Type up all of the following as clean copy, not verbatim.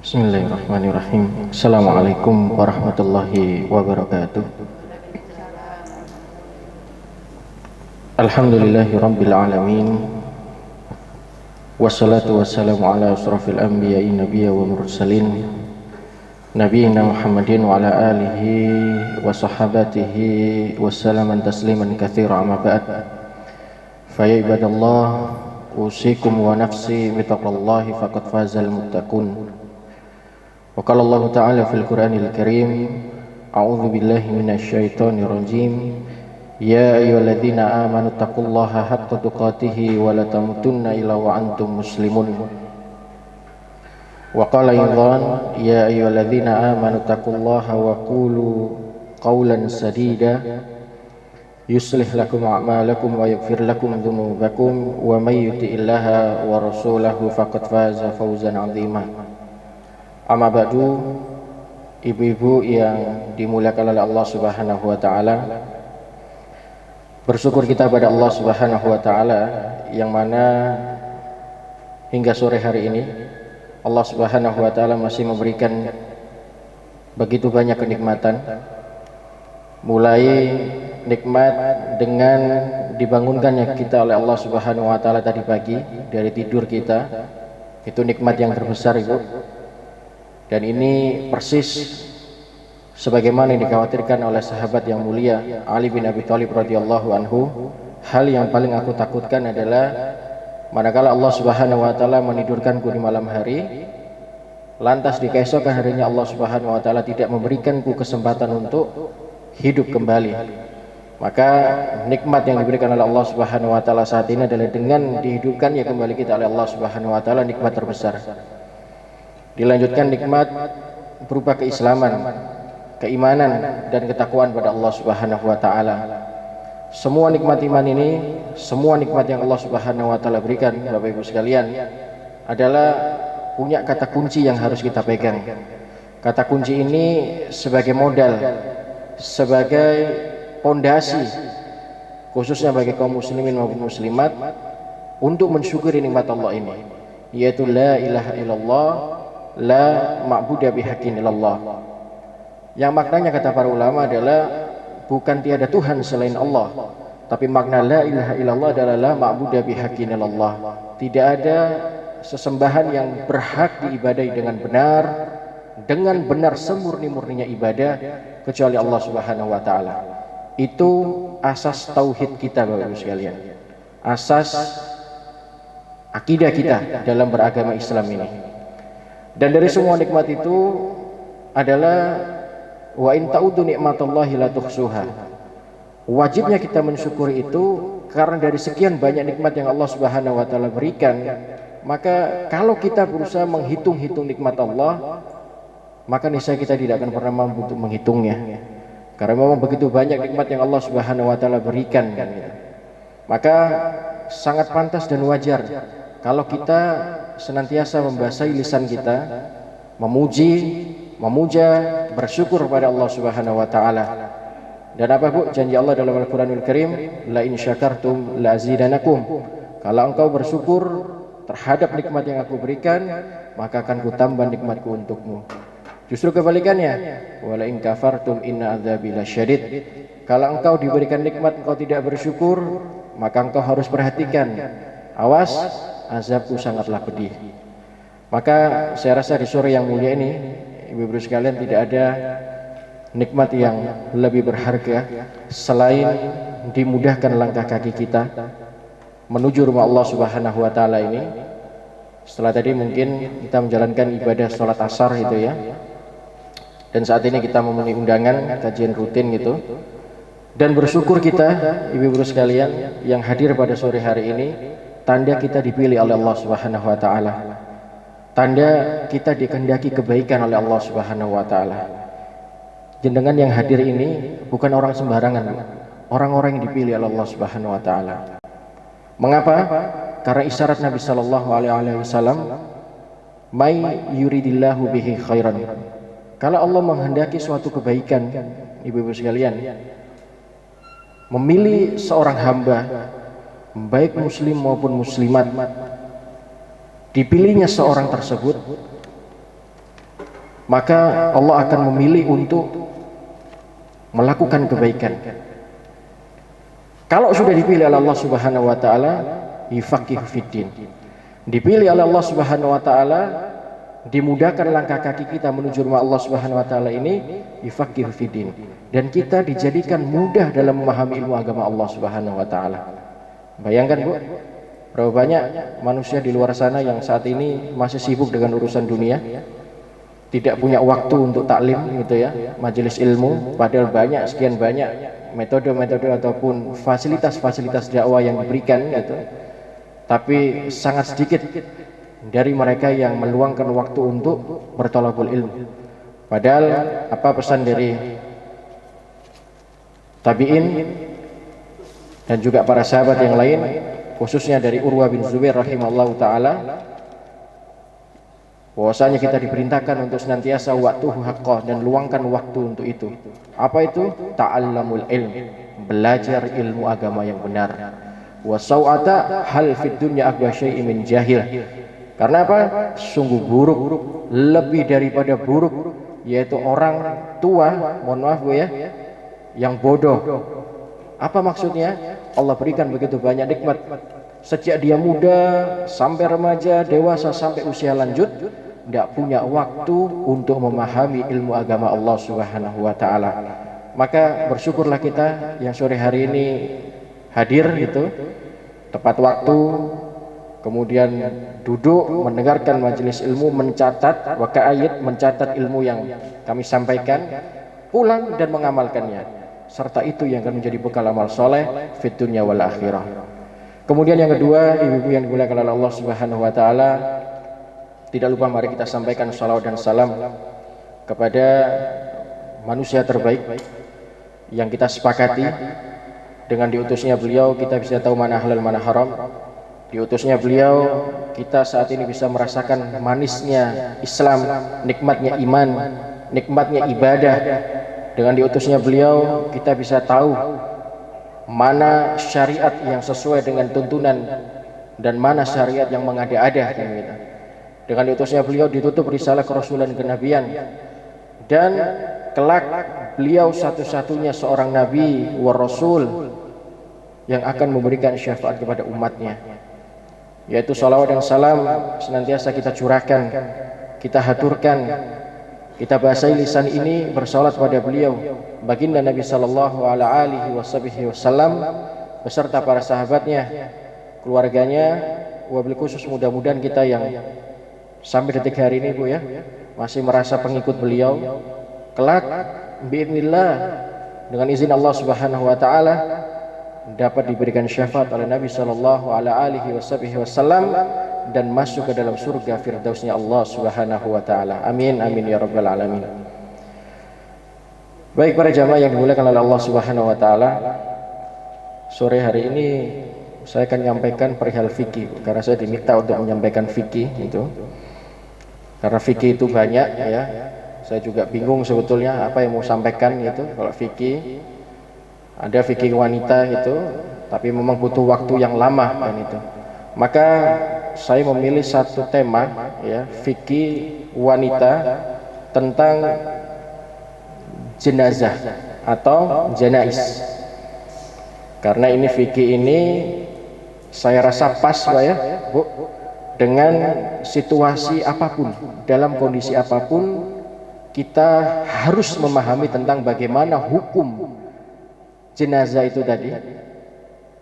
Bismillahirrahmanirrahim. Assalamualaikum warahmatullahi wabarakatuh. Alhamdulillahi rabbil alamin. Wassalatu wassalamu ala asrafil anbiya'i nabiyya wa mursalin nabiyina Muhammadin wa ala alihi wa sahabatihi wa salaman tasliman katsira amma ba'd. Fa ya ibadallah, usikum wa nafsi bitaqwallahi faqad fazal muttaqun. Wa qala Allah Ta'ala fil Qur'anil Karim, a'udzu billahi minasyaitonir rajim. Ya ayyuhalladzina amanu taqullaha haqqa tuqatih wa la tamutunna illa wa antum muslimun. Wa qala aidan, ya ayyuhalladzina amanu taqullaha wa qulu qawlan sadida yuslih lakum a'malakum wa yaghfir lakum dhunubakum wa may yuti'illaha wa rasulahu faqad faza fawzan 'azima. Amma ba'du, ibu-ibu yang dimuliakan oleh Allah Subhanahu wa taala, bersyukur kita pada Allah Subhanahu wa taala yang mana hingga sore hari ini Allah Subhanahu wa taala masih memberikan begitu banyak kenikmatan, mulai nikmat dengan dibangunkannya kita oleh Allah Subhanahu wa taala tadi pagi dari tidur kita. Itu nikmat yang terbesar, Ibu. Dan ini persis sebagaimana yang dikhawatirkan oleh sahabat yang mulia Ali bin Abi Thalib radhiyallahu anhu. Hal yang paling aku takutkan adalah manakala Allah Subhanahu wa taala menidurkanku di malam hari, lantas di keesokan harinya Allah Subhanahu wa taala tidak memberikanku kesempatan untuk hidup kembali. Maka nikmat yang diberikan oleh Allah Subhanahu wa taala saat ini adalah dengan dihidupkannya kembali kita oleh Allah Subhanahu wa taala, nikmat terbesar. Dilanjutkan nikmat berupa keislaman, keimanan dan ketakwaan pada Allah Subhanahu wa taala. Semua nikmat iman ini, semua nikmat yang Allah Subhanahu wa taala berikan, Bapak Ibu sekalian, adalah punya kata kunci yang harus kita pegang. Kata kunci ini sebagai modal, sebagai pondasi khususnya bagi kaum muslimin maupun muslimat untuk mensyukuri nikmat Allah ini, yaitu la ilaha illallah, la ma'budu bihaqqin illallah. Yang maknanya kata para ulama adalah bukan tiada Tuhan selain Allah, tapi makna la ilaha illallah adalah la ma'budu bihaqqin illallah. Tidak ada sesembahan yang berhak diibadahi dengan benar semurni-murninya ibadah kecuali Allah Subhanahu wa taala. Itu asas tauhid kita, Bapak Ibu sekalian. Asas akidah kita dalam beragama Islam ini. Dan dari semua nikmat itu adalah wa in ta'udu nikmatallahi la tuhsuha. Wajibnya kita mensyukuri itu karena dari sekian banyak nikmat yang Allah Subhanahu wa taala berikan, maka kalau kita berusaha menghitung-hitung nikmat Allah, maka niscaya kita tidak akan pernah mampu untuk menghitungnya. Karena memang begitu banyak nikmat yang Allah Subhanahu wa taala berikan kan gitu. Maka sangat pantas dan wajar kalau kita senantiasa membasahi lisan kita, memuja, bersyukur kepada Allah Subhanahu wa taala. Dan apa Bu janji Allah dalam Al-Qur'anul Karim, la in syakartum la azidanakum. Kalau engkau bersyukur terhadap nikmat yang aku berikan, maka akan kutambah nikmatku untukmu. Justru kebalikannya, wala in kafartum inna adzabi lasyadid. Kalau engkau diberikan nikmat engkau tidak bersyukur, maka engkau harus perhatikan, awas, azabku sangatlah pedih. Maka saya rasa di sore yang mulia ini, ibu-ibu sekalian, tidak ada nikmat yang lebih berharga selain dimudahkan langkah kaki kita menuju rumah Allah Subhanahu wa taala ini. Setelah tadi mungkin kita menjalankan ibadah sholat asar gitu ya, dan saat ini kita memenuhi undangan kajian rutin gitu. Dan bersyukur kita ibu-ibu sekalian yang hadir pada sore hari ini, tanda kita dipilih oleh Allah Subhanahu wa taala. Tanda kita dikehendaki kebaikan oleh Allah Subhanahu wa taala. Jenengan yang hadir ini bukan orang sembarangan, orang-orang yang dipilih oleh Allah Subhanahu wa taala. Mengapa? Karena isyarat Nabi sallallahu alaihi wasallam, "May yuridillahu bihi khairan." Kalau Allah menghendaki suatu kebaikan, ibu-ibu sekalian, memilih seorang hamba baik muslim maupun muslimat, dipilihnya seorang tersebut maka Allah akan memilih untuk melakukan kebaikan. Kalau sudah dipilih oleh Allah Subhanahu wa taala, yufaqihu fiddin. Dipilih oleh Allah Subhanahu wa taala, dimudahkan langkah kaki kita menuju rumah Allah Subhanahu wa taala ini, yufaqihu fiddin. Dan kita dijadikan mudah dalam memahami ilmu agama Allah Subhanahu wa taala. Bayangkan, Bu, berapa banyak manusia di luar sana yang saat ini masih sibuk dengan urusan dunia, tidak punya waktu untuk taklim gitu ya, majelis ilmu, padahal banyak, sekian banyak metode-metode ataupun fasilitas-fasilitas dakwah yang diberikan gitu. Tapi sangat sedikit dari mereka yang meluangkan waktu untuk berthalabul ilmu. Padahal apa pesan dari tabi'in dan juga para sahabat yang lain, khususnya dari Urwah bin Zubair rahimallahu taala, bahwasanya kita diperintahkan untuk senantiasa waktuhu haqqah, dan luangkan waktu untuk itu. Apa itu? Ta'allamul ilm, belajar ilmu agama yang benar. Wa sau'ata hal fid dunya akbar syai'in min jahil. Karena apa? Sungguh buruk, lebih daripada buruk, yaitu orang tua, mohon maaf Bu ya, yang bodoh. Apa maksudnya? Allah berikan begitu banyak nikmat sejak dia muda sampai remaja, dewasa sampai usia lanjut, tidak punya waktu untuk memahami ilmu agama Allah Subhanahu wa taala. Maka bersyukurlah kita yang sore hari ini hadir gitu, tepat waktu, kemudian duduk mendengarkan majelis ilmu, mencatat waqa'id, mencatat ilmu yang kami sampaikan, pulang dan mengamalkannya. Serta itu yang akan menjadi bekal amal soleh fid dunya wal akhirah. Kemudian yang kedua, ibu-ibu yang dimuliakan oleh Allah Subhanahu wa taala, tidak lupa mari kita sampaikan salawat dan salam kepada manusia terbaik yang kita sepakati. Dengan diutusnya beliau kita bisa tahu mana halal mana haram. Diutusnya beliau kita saat ini bisa merasakan manisnya Islam, nikmatnya iman, nikmatnya ibadah. Dengan diutusnya beliau kita bisa tahu mana syariat yang sesuai dengan tuntunan dan mana syariat yang mengada-ada. Dengan diutusnya beliau ditutup risalah kerasulan kenabian, dan kelak beliau satu-satunya seorang nabi wa rasul yang akan memberikan syafaat kepada umatnya, yaitu salawat dan salam senantiasa kita curahkan, kita haturkan, kita basahi lisan ini bersolat pada beliau, baginda Nabi sallallahu alaihi wasallam beserta para sahabatnya, keluarganya, wabil khusus mudah-mudahan kita yang sampai detik hari ini Bu ya masih merasa pengikut beliau, kelak biidznillah dengan izin Allah Subhanahu wa taala dapat diberikan syafaat oleh Nabi sallallahu alaihi wasallam dan masuk ke dalam surga firdausnya Allah Subhanahu wa taala. Amin amin ya rabbal alamin. Baik para jamaah yang dimuliakan oleh Allah Subhanahu wa taala, sore hari ini saya akan menyampaikan perihal fikih, karena saya diminta untuk menyampaikan fikih itu. Karena fikih itu banyak ya. Saya juga bingung sebetulnya apa yang mau sampaikan gitu. Kalau fikih ada fikih wanita itu, tapi memang butuh waktu yang lama kan itu. Maka saya memilih satu tema ya, fikih wanita tentang jenazah atau janais. Karena ini fikih ini saya rasa pas Pak ya, Bu, dengan situasi apapun, dalam kondisi apapun kita harus memahami tentang bagaimana hukum jenazah itu tadi,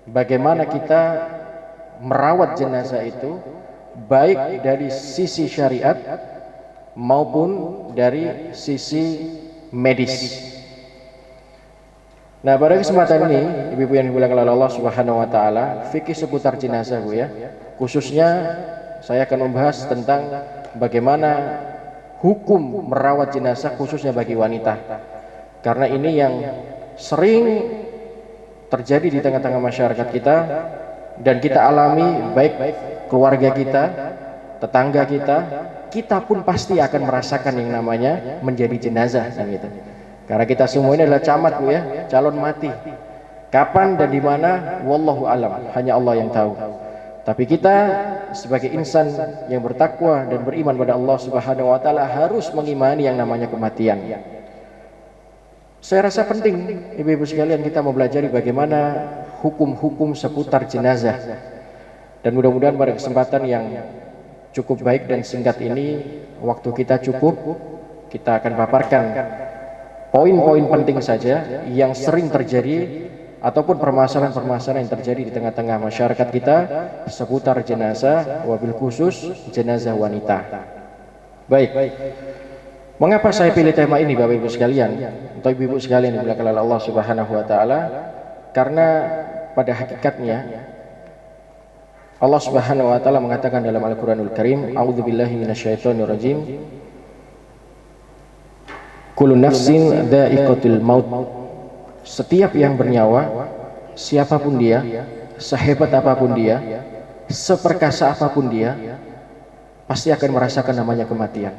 bagaimana kita merawat jenazah itu baik dari sisi syariat maupun dari sisi medis. Nah, pada kesempatan ini ibu-ibu yang dimuliakan oleh Allah Subhanahu wa taala, fikih seputar jenazah Bu ya. Khususnya saya akan membahas tentang bagaimana hukum merawat jenazah khususnya bagi wanita. Karena ini yang sering terjadi di tengah-tengah masyarakat kita dan kita alami, baik keluarga kita, tetangga kita pun pasti akan merasakan yang namanya menjadi jenazah gitu. Karena kita semua ini adalah camat Bu ya, calon mati. Kapan dan di mana wallahu alam, hanya Allah yang tahu. Tapi kita sebagai insan yang bertakwa dan beriman pada Allah Subhanahu wa taala harus mengimani yang namanya kematian. Saya rasa penting ibu-ibu sekalian kita mempelajari bagaimana hukum-hukum seputar jenazah. Dan mudah-mudahan pada kesempatan yang cukup baik dan singkat ini, waktu kita cukup, kita akan paparkan poin-poin penting saja yang sering terjadi ataupun permasalahan-permasalahan yang terjadi di tengah-tengah masyarakat kita seputar jenazah, wabil khusus jenazah wanita. Baik, mengapa saya pilih tema ini Bapak Ibu sekalian, atau Ibu-ibu sekalian yang dimuliakan oleh Allah Subhanahu wa taala? Karena pada hakikatnya Allah Subhanahu wa taala mengatakan dalam Al-Qur'anul Karim, a'udzubillahi minasyaitonirrajim, kullu nafsin dha'iqatul maut. Setiap yang bernyawa, siapapun dia, sehebat apapun dia, seperkasa apapun dia, pasti akan merasakan namanya kematian.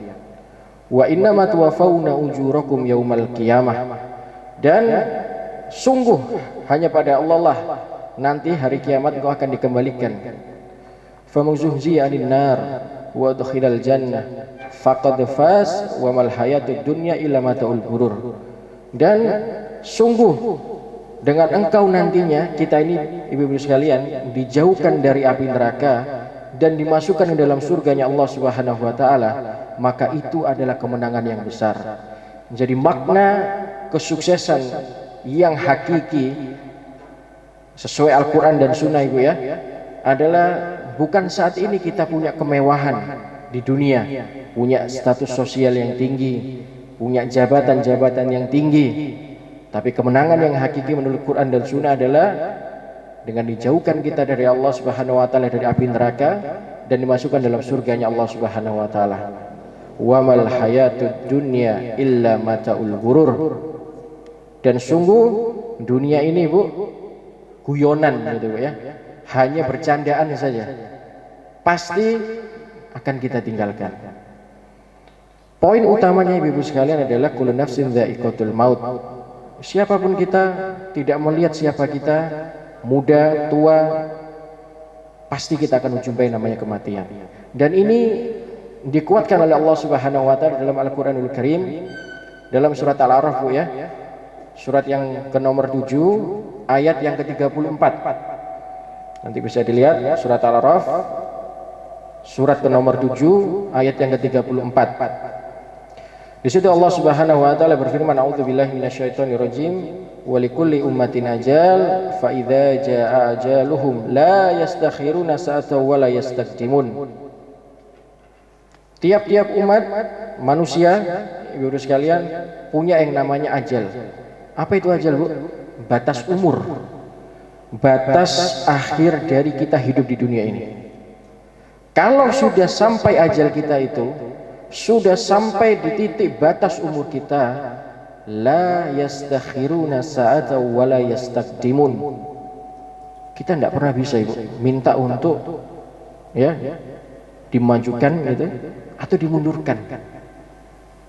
Wa innama tuwaffawna ujurakum yaumal qiyamah. Dan sungguh hanya pada Allah lah nanti hari kiamat engkau akan dikembalikan. Faman zuhziya 'anil nar wa udkhilal jannah faqad faz wa mal hayatud dunya illa mata'ul ghurur. Dan sungguh dengan engkau nantinya, kita ini ibu-ibu sekalian dijauhkan dari api neraka dan dimasukkan ke dalam surganya Allah Subhanahu wa taala, maka itu adalah kemenangan yang besar. Jadi makna kesuksesan yang hakiki sesuai Al-Quran dan Sunnah ibu ya, adalah bukan saat ini kita punya kemewahan di dunia, punya status sosial yang tinggi, punya jabatan-jabatan yang tinggi. Tapi kemenangan yang hakiki menurut Quran dan Sunnah adalah dengan dijauhkan kita dari Allah Subhanahu wa taala, dari api neraka, dan dimasukkan dalam surganya Allah Subhanahu wa taala. Wa mal hayatud dunya illa mata'ul ghurur. Dan sungguh dunia ini Bu, guyonan gitu Bu ya. Hanya bercandaan saja. Pasti akan kita tinggalkan. Poin utamanya Ibu sekalian adalah kullu nafsin dha'iqatul maut. Siapapun kita, tidak melihat siapa kita, muda, tua, pasti kita akan menjumpai namanya kematian. Dan ini dikuatkan oleh Allah Subhanahu wa taala dalam Al-Qur'anul Karim, dalam surat Al-A'raf Bu ya. Surat yang ke nomor 7 ayat yang ke-34. Nanti bisa dilihat surat Al-A'raf surat ke nomor 7 ayat yang ke-34. Di situ Allah Subhanahu wa taala berfirman, a'udzubillahi minasyaitonirrajim, wa likulli ummatin ajal fa idza jaa ajaluhum la yastakhiruna sa'atan wa la yastaqdimun. Tiap-tiap umat manusia, Ibu-ibu sekalian, punya yang namanya ajal. Apa itu ajal, Bu? Batas umur. Batas akhir dari kita hidup di dunia ini. Kalau sudah sampai ajal kita itu, sudah sampai di titik batas umur kita, la yastakhiruna sa'ata wa la yastaqdimun. Kita tidak pernah bisa Ibu minta untuk ya dimajukan gitu atau dimundurkan.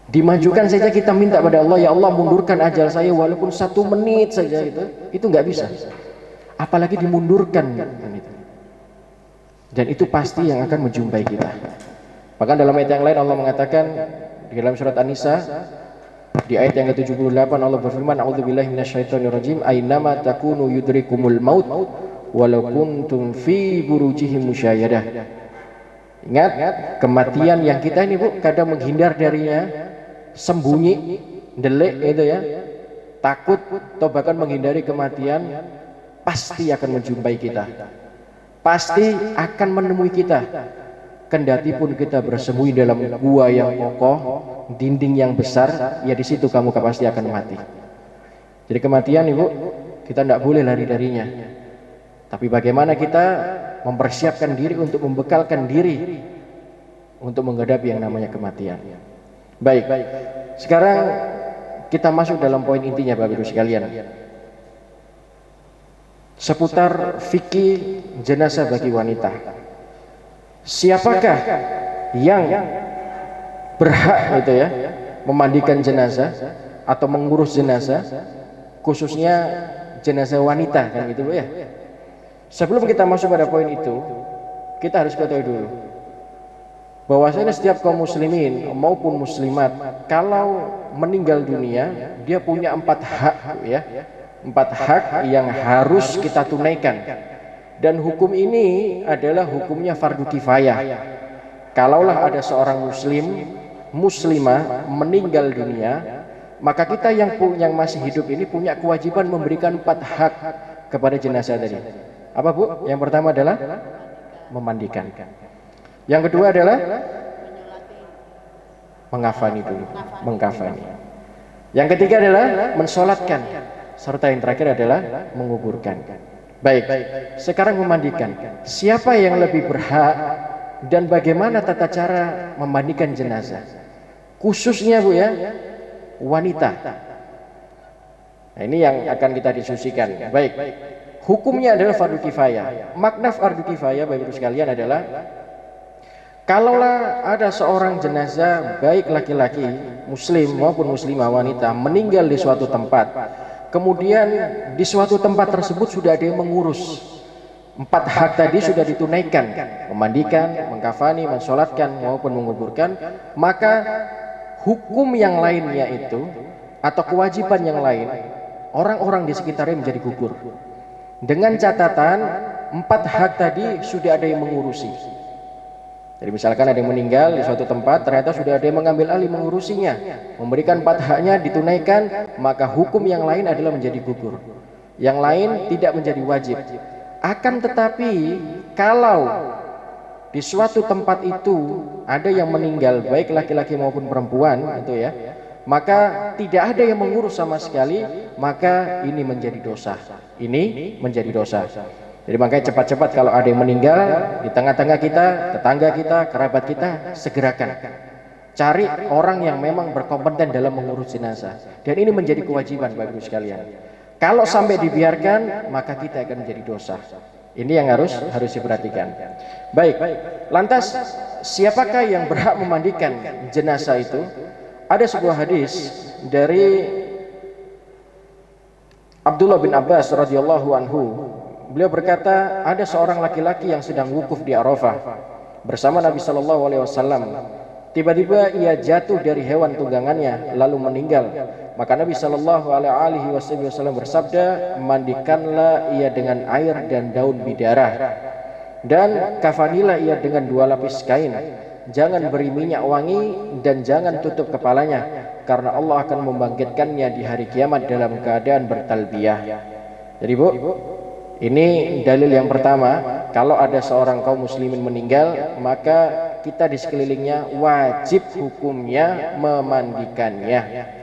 Dimajukan saja kita minta pada Allah, ya Allah mundurkan ajal saya walaupun 1 menit saja, itu nggak bisa. Apalagi dimundurkan gitu. Dan itu pasti yang akan menjumpai kita. Bahkan dalam ayat yang lain Allah mengatakan di dalam surat An-Nisa di ayat yang ke-78 Allah berfirman, a'udzubillahi minasyaitonirrajim, ainama takunu yudrikumul maut walau kuntum fi burujihim musyayadah. Ingat, kematian yang kita ini Bu kadang menghindar darinya, sembunyi, delik itu ya, takut atau bahkan menghindari kematian, pasti akan menjumpai kita. Pasti akan menemui kita. Kendati pun kita bersembunyi dalam gua yang kokoh, dinding yang besar, ya di situ kamu pasti akan mati. Jadi kematian Ibu, kita tidak boleh lari darinya. Tapi bagaimana kita mempersiapkan diri untuk membekalkan diri untuk menghadapi yang namanya kematian. Baik, sekarang kita masuk dalam poin intinya Bapak Ibu sekalian. Seputar fikih jenazah bagi wanita. Siapakah yang berhak itu ya memandikan jenazah atau mengurus jenazah, khususnya jenazah wanita kan gitu Bu ya. Sebelum kita masuk pada poin itu, kita harus ketahui dulu bahwasanya setiap kaum muslimin maupun muslimat kalau meninggal dunia dia punya 4 hak ya, 4 hak yang harus kita tunaikan, dan hukum ini adalah hukumnya fardu kifayah. Kalaulah ada seorang muslim muslimah meninggal dunia, maka kita yang masih hidup ini punya kewajiban memberikan 4 hak kepada jenazah tadi. Apa Bu? Yang pertama adalah memandikan. Yang kedua adalah mengkafani dulu, mengkafani. Yang ketiga adalah mensolatkan, serta yang terakhir adalah menguburkan. Baik, sekarang memandikan. Siapa yang lebih berhak dan bagaimana tata cara memandikan jenazah? Khususnya Bu ya, wanita. Nah, ini yang akan kita diskusikan. Baik, hukumnya adalah fardu kifayah. Makna fardu kifayah Bapak Ibu sekalian adalah kalaulah ada seorang jenazah baik laki-laki muslim maupun muslimah wanita meninggal di suatu tempat, kemudian di suatu tempat tersebut sudah ada yang mengurus 4 hak tadi sudah ditunaikan, memandikan, mengkafani, mensolatkan maupun menguburkan, maka hukum yang lainnya itu atau kewajiban yang lain orang-orang di sekitarnya menjadi gugur. Dengan catatan 4 hak tadi sudah ada yang mengurusi. Jadi misalkan ada yang meninggal di suatu tempat, ternyata sudah ada yang mengambil alih mengurusinya, memberikan 4 haknya ditunaikan, maka hukum yang lain adalah menjadi gugur. Yang lain tidak menjadi wajib. Akan tetapi kalau di suatu tempat itu ada yang meninggal baik laki-laki maupun perempuan itu ya, maka tidak ada yang mengurus sama sekali, maka ini menjadi dosa. Ini menjadi dosa. Jadi makanya cepat-cepat kalau ada yang meninggal di tengah-tengah kita, tetangga kita, kerabat kita, segerakan. Cari orang yang memang berkompeten dalam mengurus jenazah. Dan ini menjadi kewajiban Bapak Ibu sekalian. Kalau sampai dibiarkan, maka kita akan menjadi dosa. Ini yang harus diperhatikan. Baik, lantas siapakah yang berhak memandikan jenazah itu? Ada sebuah hadis dari Abdullah bin Abbas radhiyallahu anhu. Beliau berkata, ada seorang laki-laki yang sedang wukuf di Arafah bersama Nabi Shallallahu Alaihi Wasallam. Tiba-tiba ia jatuh dari hewan tunggangannya lalu meninggal. Maka Nabi Shallallahu Alaihi Wasallam bersabda, mandikanlah ia dengan air dan daun bidara, dan kafanilah ia dengan 2 lapis kain. Jangan beri minyak wangi dan jangan tutup kepalanya, karena Allah akan membangkitkannya di hari kiamat dalam keadaan bertalbiyah. Jadi Bu, ini dalil yang pertama, kalau ada seorang kaum muslimin meninggal, maka kita di sekelilingnya wajib hukumnya memandikannya.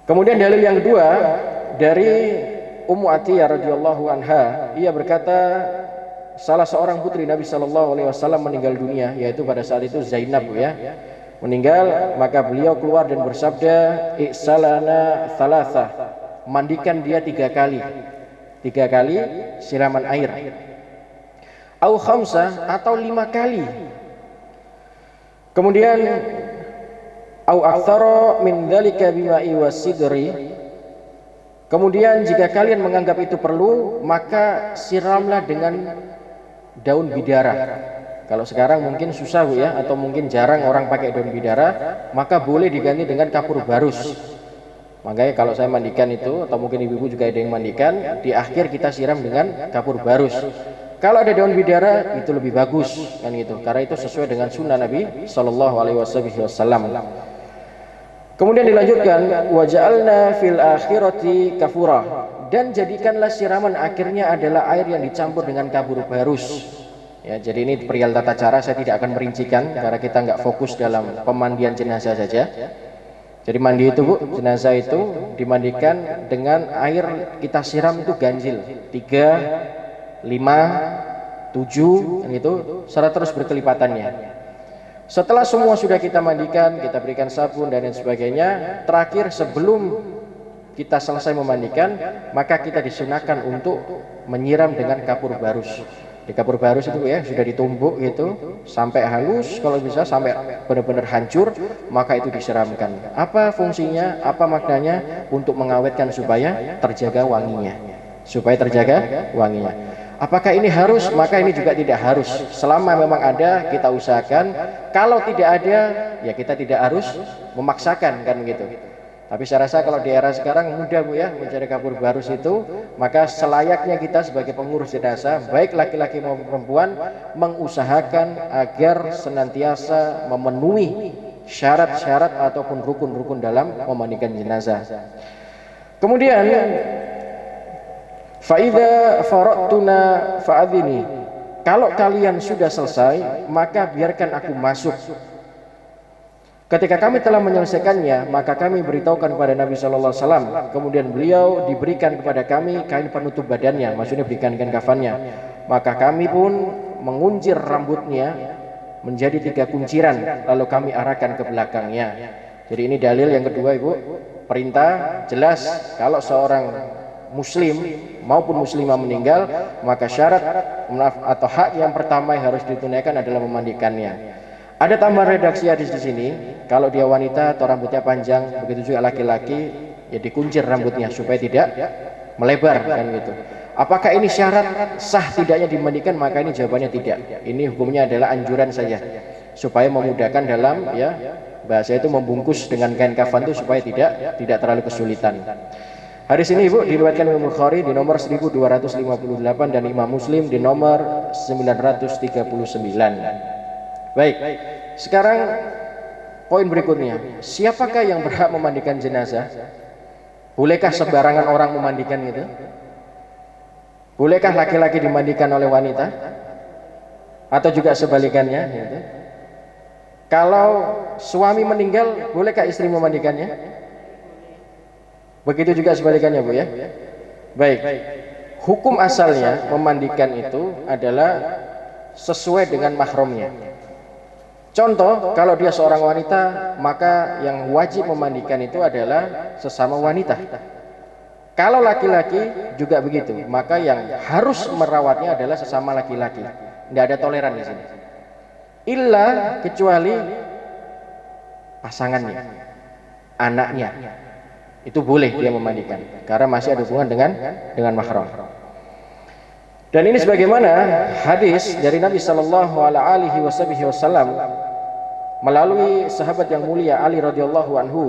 Kemudian dalil yang kedua dari Ummu Atiyah radhiyallahu anha, ia berkata salah seorang putri Nabi Shallallahu Alaihi Wasallam meninggal dunia, yaitu pada saat itu Zainab ya, meninggal, maka beliau keluar dan bersabda, iksalana thalathah, mandikan dia 3 kali. 3 kali siraman air, au khamsah atau 5 kali, kemudian au aktsara min dzalika bima'i wasidri, kemudian jika kalian menganggap itu perlu, maka siramlah dengan daun bidara. Kalau sekarang mungkin susah Bu ya, atau mungkin jarang orang pakai daun bidara, maka boleh diganti dengan kapur barus. Makanya kalau saya mandikan itu, atau mungkin ibu-ibu juga ada yang mandikan, di akhir kita siram dengan kapur barus. Kalau ada daun bidara itu lebih bagus kan gitu, karena itu sesuai dengan sunnah Nabi Shallallahu Alaihi Wasallam. Kemudian dilanjutkan, waja'alna fil akhirati kafura, dan jadikanlah siraman akhirnya adalah air yang dicampur dengan kapur barus. Ya, jadi ini perihal tata cara saya tidak akan merincikan karena kita nggak fokus dalam pemandian jenazah saja. Jadi mandi itu Bu, jenazah itu dimandikan dengan air kita siram itu ganjil 3, 5, 7 gitu, serta terus berkelipatannya. Setelah semua sudah kita mandikan, kita berikan sabun dan lain sebagainya, terakhir sebelum kita selesai memandikan, maka kita disunahkan untuk menyiram dengan kapur barus. Di kapur barus itu ya sudah ditumbuk gitu sampai halus, kalau bisa sampai benar-benar hancur, maka itu disiramkan. Apa fungsinya, apa maknanya? Untuk mengawetkan supaya terjaga wanginya, Apakah ini harus? Maka ini juga tidak harus. Selama memang ada, kita usahakan. Kalau tidak ada, ya kita tidak harus memaksakan, kan gitu. Tapi saya rasa kalau di era sekarang mudah Bu ya mencari kabur barus itu, maka selayaknya kita sebagai pengurus jenazah, baik laki-laki maupun perempuan, mengusahakan agar senantiasa memenuhi syarat-syarat ataupun rukun-rukun dalam memandikan jenazah. Kemudian Fa'idha faratuna fa'adhini, kalau kalian sudah selesai maka biarkan aku masuk. Ketika kami telah menyelesaikannya, maka kami beritahukan kepada Nabi SAW. Kemudian beliau diberikan kepada kami kain penutup badannya, maksudnya berikan kain kafannya. Maka kami pun menguncir rambutnya menjadi 3 kunciran, lalu kami arahkan ke belakangnya. Jadi ini dalil yang kedua Ibu, perintah jelas kalau seorang muslim maupun muslimah meninggal, maka syarat atau hak yang pertama yang harus ditunaikan adalah memandikannya. Ada tambahan redaksi hadis di sini, kalau dia wanita atau rambutnya panjang, begitu juga laki-laki, ya dikuncir rambutnya supaya tidak melebar, kan gitu. Apakah ini syarat sah tidaknya dimandikan? Maka ini jawabannya tidak. Ini hukumnya adalah anjuran saja, supaya memudahkan dalam ya bahasa itu membungkus dengan kain kafan itu supaya tidak terlalu kesulitan. Hadis ini Ibu diriwayatkan Imam Bukhari di nomor 1258 dan Imam Muslim di nomor 939. Baik, sekarang poin berikutnya, siapakah yang berhak memandikan jenazah? Bolehkah sembarangan orang memandikan itu? Bolehkah laki-laki dimandikan oleh wanita? Atau juga sebalikannya gitu? Kalau suami meninggal, bolehkah istri memandikannya? Begitu juga sebalikannya Bu ya. Baik, hukum asalnya memandikan itu adalah sesuai dengan mahramnya. Contoh, kalau dia seorang wanita, maka yang wajib memandikan itu adalah sesama wanita. Kalau laki-laki juga begitu, maka yang harus merawatnya adalah sesama laki-laki. Tidak ada toleran di sini. Illa kecuali pasangannya, anaknya. Itu boleh dia memandikan karena masih ada hubungan dengan mahram. Dan ini sebagaimana hadis dari Nabi sallallahu alaihi wasallam melalui sahabat yang mulia Ali radhiyallahu anhu.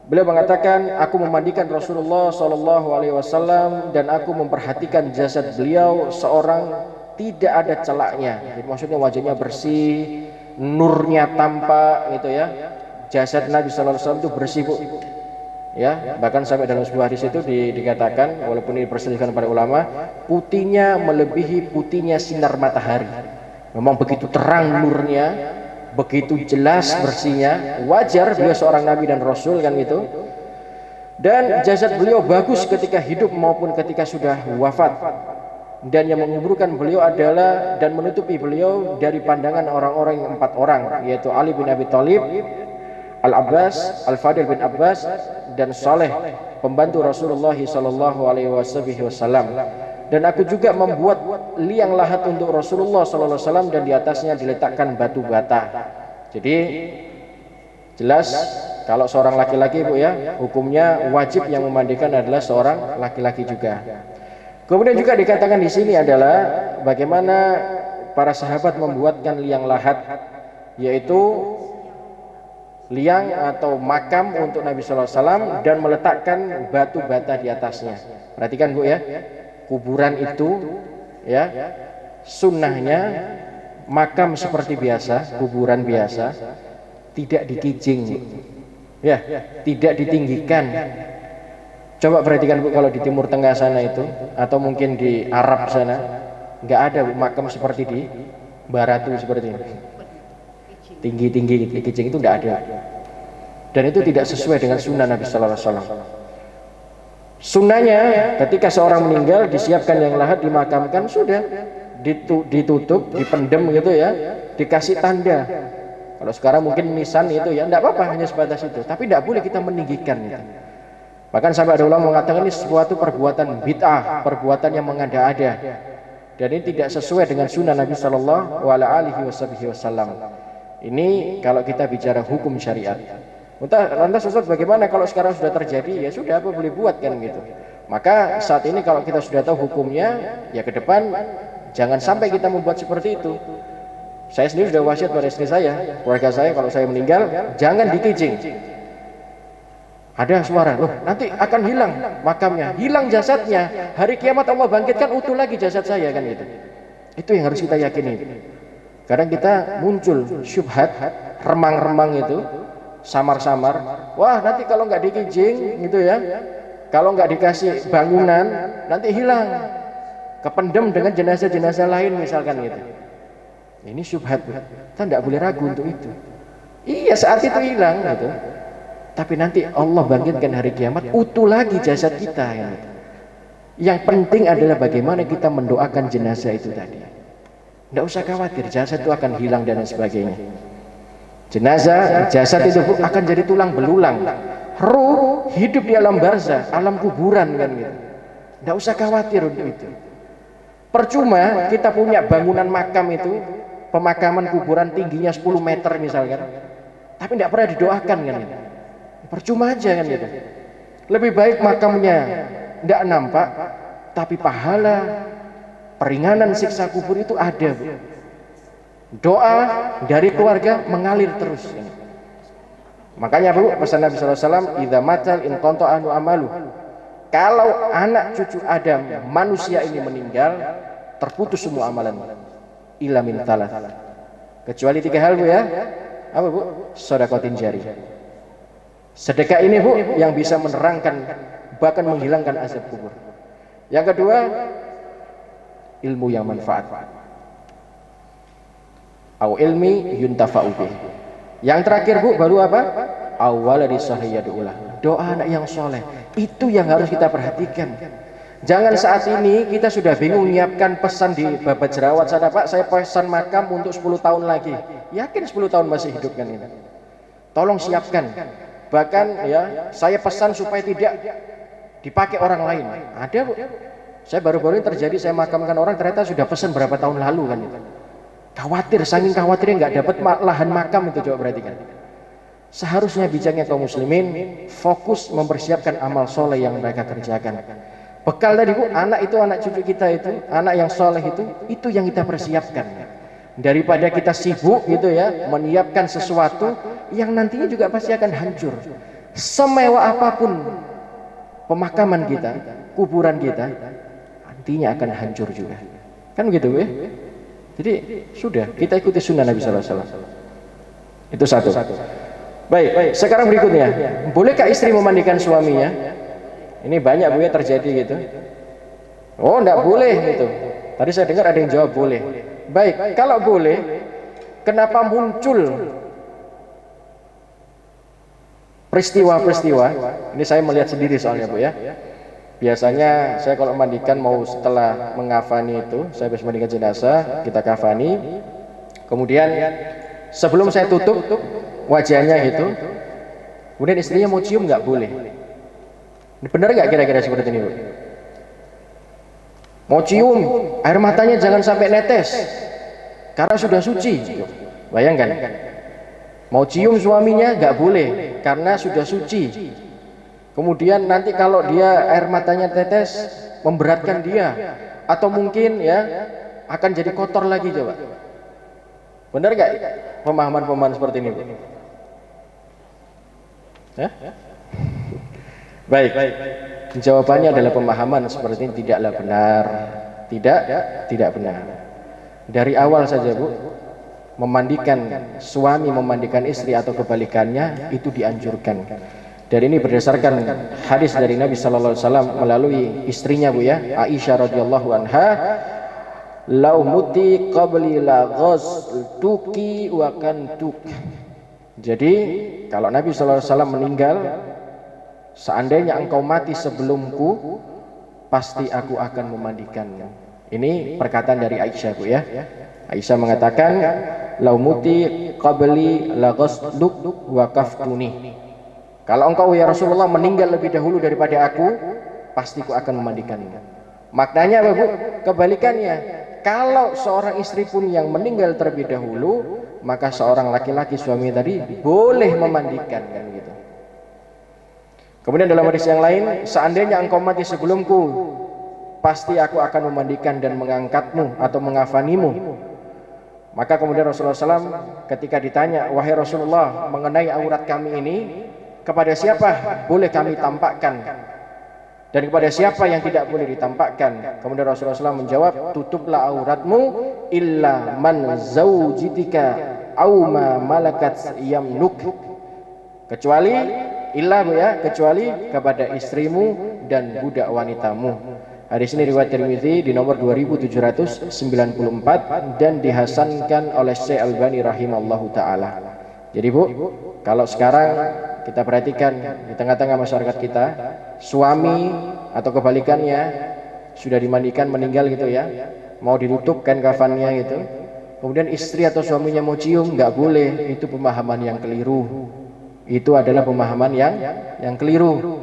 Beliau mengatakan, aku memandikan Rasulullah sallallahu alaihi wasallam dan aku memperhatikan jasad beliau seorang tidak ada celaknya. Jadi maksudnya wajahnya bersih, nurnya tampak gitu ya. Jasad Nabi sallallahu alaihi wasallam itu bersih Bu. Ya, bahkan sampai dalam sebuah hadis itu dikatakan, walaupun ini diperselisihkan para ulama, putihnya melebihi putihnya sinar matahari. Memang begitu terang nurnya, begitu jelas bersihnya. Wajar beliau seorang nabi dan rasul kan gitu. Dan jasad beliau bagus ketika hidup maupun ketika sudah wafat. Dan yang menguburkan beliau adalah dan menutupi beliau dari pandangan orang-orang yang 4 orang, yaitu Ali bin Abi Thalib, Al-Abbas, Al-Fadil bin Abbas, dan Saleh, pembantu Rasulullah sallallahu alaihi wasallam. Dan aku juga membuat liang lahat untuk Rasulullah sallallahu alaihi wasallam dan di atasnya diletakkan batu bata. Jadi jelas kalau seorang laki-laki Bu ya, hukumnya wajib yang memandikan adalah seorang laki-laki juga. Kemudian juga dikatakan di sini adalah bagaimana para sahabat membuatkan liang lahat, yaitu liang atau makam untuk Nabi sallallahu alaihi wasallam dan meletakkan batu bata di atasnya. Perhatikan Bu ya, kuburan itu ya sunnahnya makam seperti biasa, kuburan biasa, tidak dikijing ya, tidak ditinggikan. Coba perhatikan Bu, kalau di Timur Tengah sana itu atau mungkin di Arab sana nggak ada Bu, makam seperti di Baratu seperti ini, tinggi-tinggi dikijing, itu tidak ada. Dan itu tidak sesuai dengan sunnah Nabi sallallahu alaihi wasallam. Sunnahnya ketika seorang meninggal disiapkan yang lahat, dimakamkan, sudah ditutup, dipendem gitu ya, dikasih tanda. Kalau sekarang mungkin nisan itu ya, tidak apa-apa, hanya sebatas itu. Tapi tidak boleh kita meninggikan itu. Bahkan sampai ada ulama mengatakan ini suatu perbuatan bid'ah, perbuatan yang mengada-ada. Dan ini tidak sesuai dengan sunnah Nabi sallallahu alaihi wasallam. Ini kalau kita bicara hukum syariat. Lantas Ustaz bagaimana kalau sekarang sudah terjadi? Ya sudah, apa boleh buat kan gitu. Maka saat ini kalau kita sudah tahu hukumnya, ya ke depan jangan sampai kita membuat seperti itu. Saya sendiri sudah wasiat pada istri saya, keluarga saya, kalau saya meninggal jangan dikijing. Ada suara, loh nanti akan hilang makamnya, hilang jasadnya, hari kiamat Allah bangkitkan utuh lagi jasad saya kan gitu. Itu yang harus kita yakini. Kadang kita muncul syubhat, remang-remang itu, samar-samar, wah nanti kalau nggak dikijing gitu ya, kalau nggak dikasih bangunan nanti hilang, kependem dengan jenazah-jenazah lain misalkan gitu. Ini syubhat, kita tidak boleh ragu untuk itu. Iya saat itu hilang gitu, tapi nanti Allah bangkitkan hari kiamat utuh lagi jasad kita gitu. Yang penting adalah bagaimana kita mendoakan jenazah itu tadi. Tidak usah khawatir jasad itu akan hilang dan sebagainya. Jenazah, jasad itu akan jadi tulang belulang. Ruh hidup di alam barzah, alam kuburan kan gitu. Tidak usah khawatir untuk itu. Percuma kita punya bangunan makam itu, pemakaman kuburan tingginya 10 meter misalkan, tapi tidak pernah didoakan kan gitu. Percuma aja kan gitu. Lebih baik makamnya tidak nampak, tapi pahala peringanan siksa kubur itu ada, Bu. Doa dari keluarga mengalir terus. Makanya Bu, pesan Nabi SAW, idza matal in qanta anu amalu. Kalau anak cucu Adam manusia ini meninggal, terputus semua amalan. Illa min thalath. Kecuali 3 hal Bu ya. Apa Bu? Shadaqatin jariyah. Sedekah ini Bu yang bisa menerangkan bahkan menghilangkan azab kubur. Yang kedua, ilmu yang manfaat. Au ilmi yuntafa'u bih. Yang terakhir Bu baru apa? Awwaladis sahiyadullah. Doa anak yang soleh. Itu yang harus kita perhatikan. Jangan saat ini kita sudah bingung menyiapkan pesan di Babat Jerawat sana, Pak, saya pesan makam untuk 10 tahun lagi. Yakin 10 tahun masih hidup kan ini? Tolong siapkan. Bahkan ya, saya pesan supaya tidak dipakai orang lain. Ada Bu. Saya baru-baru ini terjadi, saya makamkan orang ternyata sudah pesan berapa tahun lalu kan itu. Khawatir, saking khawatirnya nggak dapat lahan makam itu, coba perhatikan. Seharusnya bijaknya kaum muslimin fokus mempersiapkan amal soleh yang mereka kerjakan. Bekal tadi Bu, anak itu, anak cucu kita itu, anak yang soleh itu yang kita persiapkan. Daripada kita sibuk gitu ya, menyiapkan sesuatu yang nantinya juga pasti akan hancur. Semewah apapun pemakaman kita, kuburan kita, nantinya akan hancur juga. Kan begitu Bu ya? Jadi sudah, kita ikuti sunnah Nabi SAW. Itu satu. Baik, sekarang berikutnya, bolehkah istri memandikan suaminya? Ini banyak Bu ya terjadi gitu. Oh enggak boleh gitu. Tadi saya dengar ada yang jawab boleh. Baik, kalau boleh, kenapa muncul peristiwa-peristiwa? Ini saya melihat sendiri soalnya Bu ya. Biasanya saya kalau mandikan mau setelah mengkafani itu, saya habis mandikan jenazah, kita kafani. Kemudian sebelum saya tutup wajahnya itu, kemudian istrinya mau cium nggak boleh. Ini benar nggak kira-kira seperti ini Bu? Mau cium, air matanya jangan sampai netes, karena sudah suci. Bayangkan, mau cium suaminya nggak boleh, karena sudah suci. Kemudian nanti kalau dia air matanya tetes, memberatkan dia, atau mungkin ya akan jadi kotor lagi. Coba, benar nggak pemahaman-pemahaman seperti ini Bu? Baik. Jawabannya adalah pemahaman seperti ini tidaklah benar. Tidak benar. Dari awal saja Bu, memandikan suami memandikan istri atau kebalikannya itu dianjurkan. Dan ini berdasarkan hadis dari Nabi sallallahu alaihi wasallam melalui istrinya Bu ya, Aisyah radhiyallahu anha, "Lau muti qabli la ghaztuki wa kantuk." Jadi, kalau Nabi sallallahu alaihi wasallam meninggal, seandainya engkau mati sebelumku, pasti aku akan memandikanmu. Ini perkataan dari Aisyah Bu ya. Aisyah mengatakan, "Lau muti qabli la ghasduk wa kaftuni." Kalau engkau ya Rasulullah meninggal lebih dahulu daripada aku, pasti aku akan memandikanmu. Maknanya apa Bu? Kebalikannya. Kalau seorang istri pun yang meninggal terlebih dahulu, maka seorang laki-laki suami tadi boleh memandikan kan gitu. Kemudian dalam hadis yang lain, seandainya engkau mati sebelumku, pasti aku akan memandikan dan mengangkatmu atau mengafanimu. Maka kemudian Rasulullah SAW ketika ditanya, wahai Rasulullah, mengenai aurat kami ini, kepada siapa boleh kami tampakkan dan kepada siapa yang tidak boleh ditampakkan? Kemudian Rasulullah SAW menjawab, tutuplah auratmu illa man zaujitika au ma malakat yamluk, kecuali illa kecuali kepada istrimu dan budak wanitamu. Hadis ini riwayat Tirmidzi di nomor 2794 dan dihasankan oleh Syekh Albani rahimallahu taala. Jadi Bu, kalau sekarang kita perhatikan di tengah-tengah masyarakat kita, suami atau kebalikannya sudah dimandikan meninggal gitu ya, mau ditutupkan kafannya gitu, kemudian istri atau suaminya mau cium, nggak boleh. Itu pemahaman yang keliru. Itu adalah pemahaman yang keliru.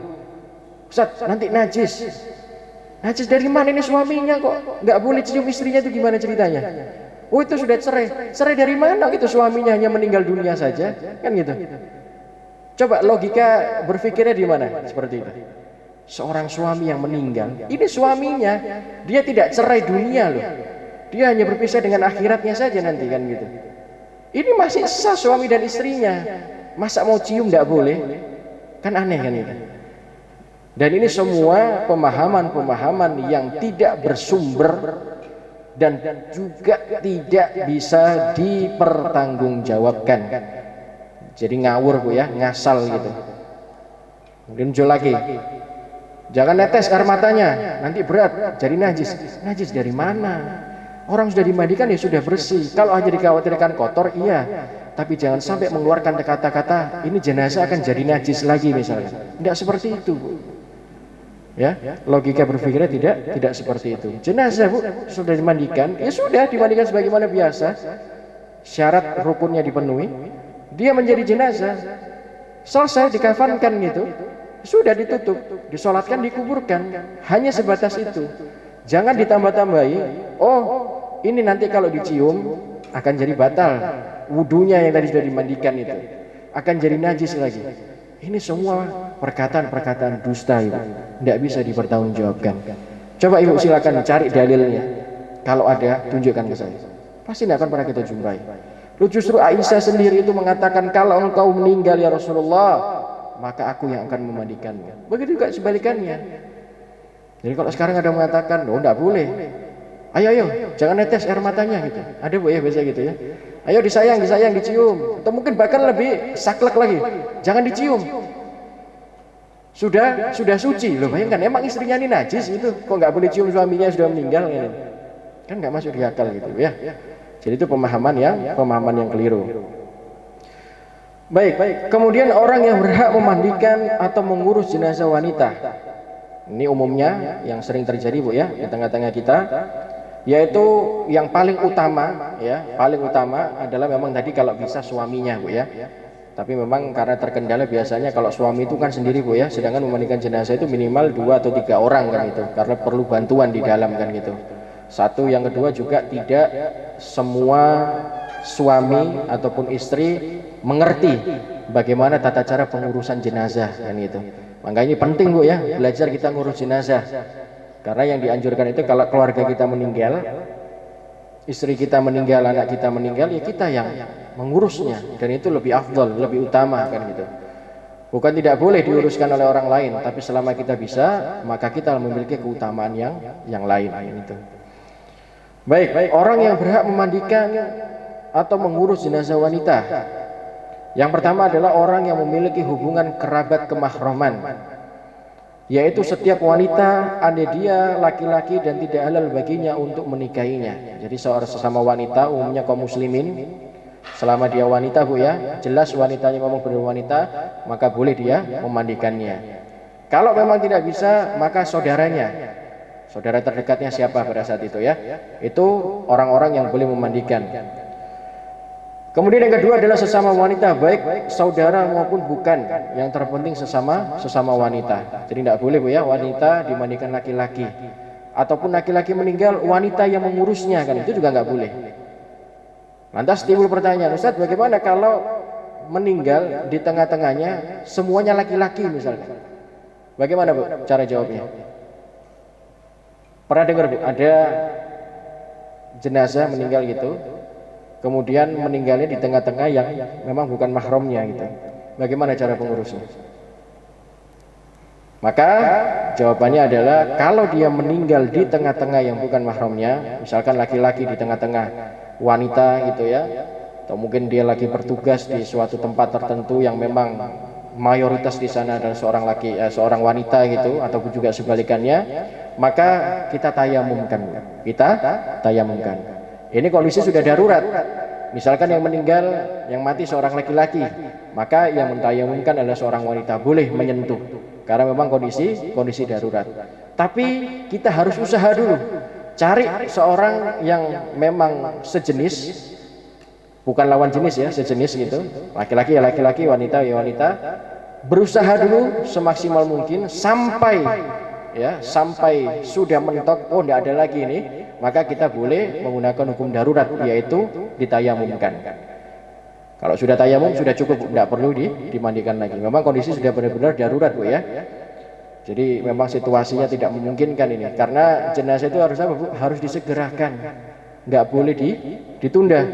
Ustaz, nanti najis. Najis dari mana ini suaminya kok nggak boleh cium istrinya, itu gimana ceritanya? Oh itu sudah cerai. Cerai dari mana gitu, suaminya hanya meninggal dunia saja kan gitu. Coba logika berpikirnya di mana seperti itu. Seorang suami yang meninggal, ini suaminya, dia tidak cerai dunia loh, dia hanya berpisah dengan akhiratnya saja nanti kan gitu. Ini masih sah suami dan istrinya, masa mau cium nggak boleh? Kan aneh kan itu. Dan ini semua pemahaman-pemahaman yang tidak bersumber dan juga tidak bisa dipertanggungjawabkan. Jadi ngawur Bu ya, ngasal gitu. Kemudian muncul lagi, jangan netes air matanya, nanti berat, jadi najis. Najis dari mana? Orang sudah dimandikan ya sudah bersih. Kalau hanya dikhawatirkan kotor, iya. Tapi jangan sampai mengeluarkan kata-kata, ini jenazah akan jadi najis lagi misalnya. Tidak seperti itu Bu. Ya, logika berpikirnya tidak seperti itu. Jenazah Bu sudah dimandikan, ya sudah dimandikan sebagaimana biasa, syarat rukunnya dipenuhi, dia menjadi jenazah, selesai dikafankan gitu, sudah ditutup, disolatkan, dikuburkan, hanya sebatas itu. Jangan ditambah-tambahi, oh ini nanti kalau dicium akan jadi batal wudunya yang tadi sudah dimandikan itu, akan jadi najis lagi. Ini semua perkataan-perkataan dusta Ibu, tidak bisa dipertanggungjawabkan. Coba Ibu silakan cari dalilnya, kalau ada tunjukkan ke saya, pasti tidak akan pernah kita jumpai. Lu justru Aisyah sendiri itu mengatakan, kalau engkau meninggal ya Rasulullah, maka aku yang akan memandikanmu. Begitu juga sebalikannya. Jadi kalau sekarang ada yang mengatakan, oh tidak boleh, ayo jangan netes air matanya gitu, ada Bu ya biasa gitu ya, ayo disayang, dicium, atau mungkin bahkan lebih saklek lagi, jangan dicium, sudah suci. Loh bayangkan, emang istrinya ini najis itu, kok nggak boleh cium suaminya sudah meninggal gitu. Kan nggak masuk di akal gitu ya. Jadi itu pemahaman yang keliru. Baik. Kemudian orang yang berhak memandikan atau mengurus jenazah wanita, ini umumnya yang sering terjadi Bu ya di tengah-tengah kita, yaitu yang paling utama adalah memang tadi kalau bisa suaminya Bu ya. Tapi memang karena terkendala biasanya kalau suami itu kan sendiri Bu ya, sedangkan memandikan jenazah itu minimal 2 atau 3 orang kan itu, karena perlu bantuan di dalam kan gitu. Satu, yang kedua juga tidak semua suami ataupun istri mengerti bagaimana tata cara pengurusan jenazah kan gitu. Makanya ini penting Bu ya, belajar kita ngurus jenazah. Karena yang dianjurkan itu kalau keluarga kita meninggal, istri kita meninggal, anak kita meninggal, ya kita yang mengurusnya, dan itu lebih afdal, lebih utama kan gitu. Bukan tidak boleh diuruskan oleh orang lain, tapi selama kita bisa, maka kita memiliki keutamaan yang lain gitu. Baik, orang yang berhak memandikan atau mengurus jenazah wanita, yang pertama adalah orang yang memiliki hubungan kerabat kemahraman, yaitu setiap wanita, adik dia laki-laki dan tidak halal baginya untuk menikahinya. Jadi seorang sesama wanita, umumnya kaum muslimin, selama dia wanita Bu ya, jelas wanitanya memang benar wanita, maka boleh dia memandikannya. Kalau memang tidak bisa, maka saudaranya, saudara terdekatnya siapa pada saat itu ya, itu orang-orang yang boleh memandikan. Kemudian yang kedua adalah sesama wanita, baik saudara maupun bukan, yang terpenting sesama wanita. Jadi tidak boleh Bu ya, wanita dimandikan laki-laki, ataupun laki-laki meninggal wanita yang mengurusnya kan, itu juga nggak boleh. Lantas timbul pertanyaan, Ustaz, bagaimana kalau meninggal di tengah-tengahnya semuanya laki-laki misalkan? Bagaimana Bu cara jawabnya? Pernah dengar Bu, ada jenazah meninggal gitu, kemudian meninggalnya di tengah-tengah yang memang bukan mahramnya gitu. Bagaimana cara pengurusnya? Maka jawabannya adalah kalau dia meninggal di tengah-tengah yang bukan mahramnya, misalkan laki-laki di tengah-tengah wanita gitu ya, atau mungkin dia lagi bertugas di suatu tempat tertentu yang memang mayoritas di sana adalah seorang wanita gitu, ataupun juga sebalikannya, maka kita tayamumkan. Ini kondisi sudah darurat. Misalkan yang meninggal, yang mati seorang laki-laki, maka yang mentayamumkan adalah seorang wanita, boleh menyentuh karena memang kondisi darurat. Tapi kita harus usaha dulu, cari seorang yang memang sejenis, bukan lawan jenis ya, sejenis gitu, laki-laki ya laki-laki, wanita ya wanita. Berusaha dulu semaksimal mungkin sampai sudah mentok, oh tidak ada lagi ini, maka kita boleh menggunakan hukum darurat, yaitu ditayamumkan. Kalau sudah tayamum sudah cukup, tidak perlu dimandikan lagi. Memang kondisi sudah benar-benar darurat Bu ya. Jadi memang situasinya tidak memungkinkan ini, karena jenazah itu harus apa Bu? Harus disegerakan, nggak boleh ditunda.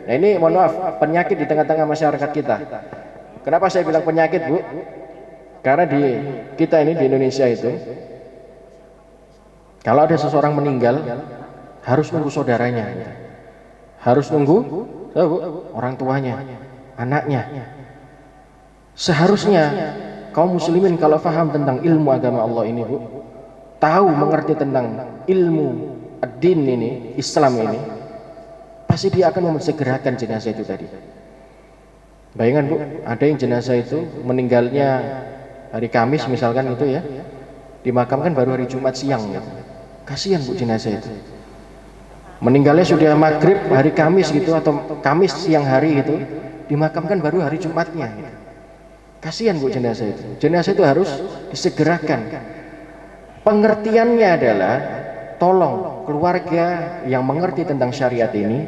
Nah ini mohon maaf, penyakit di tengah-tengah masyarakat kita. Kenapa saya bilang penyakit Bu? Karena di kita ini di Indonesia itu, kalau ada seseorang meninggal harus nunggu saudaranya, harus nunggu orang tuanya, anaknya. Seharusnya kaum muslimin kalau paham tentang ilmu agama Allah ini Bu, tahu mengerti tentang ilmu ad-din ini, Islam ini, pasti dia akan mensegerakan jenazah itu tadi. Bayangkan Bu, ada yang jenazah itu meninggalnya hari Kamis misalkan itu ya, dimakamkan baru hari Jumat siang gitu. Kasihan Bu jenazah itu, meninggalnya sudah maghrib hari Kamis gitu, atau Kamis siang hari gitu, dimakamkan baru hari Jumatnya gitu. Kasihan Bu jenazah itu. Jenazah itu harus disegerakan. Pengertiannya adalah tolong keluarga yang mengerti tentang syariat ini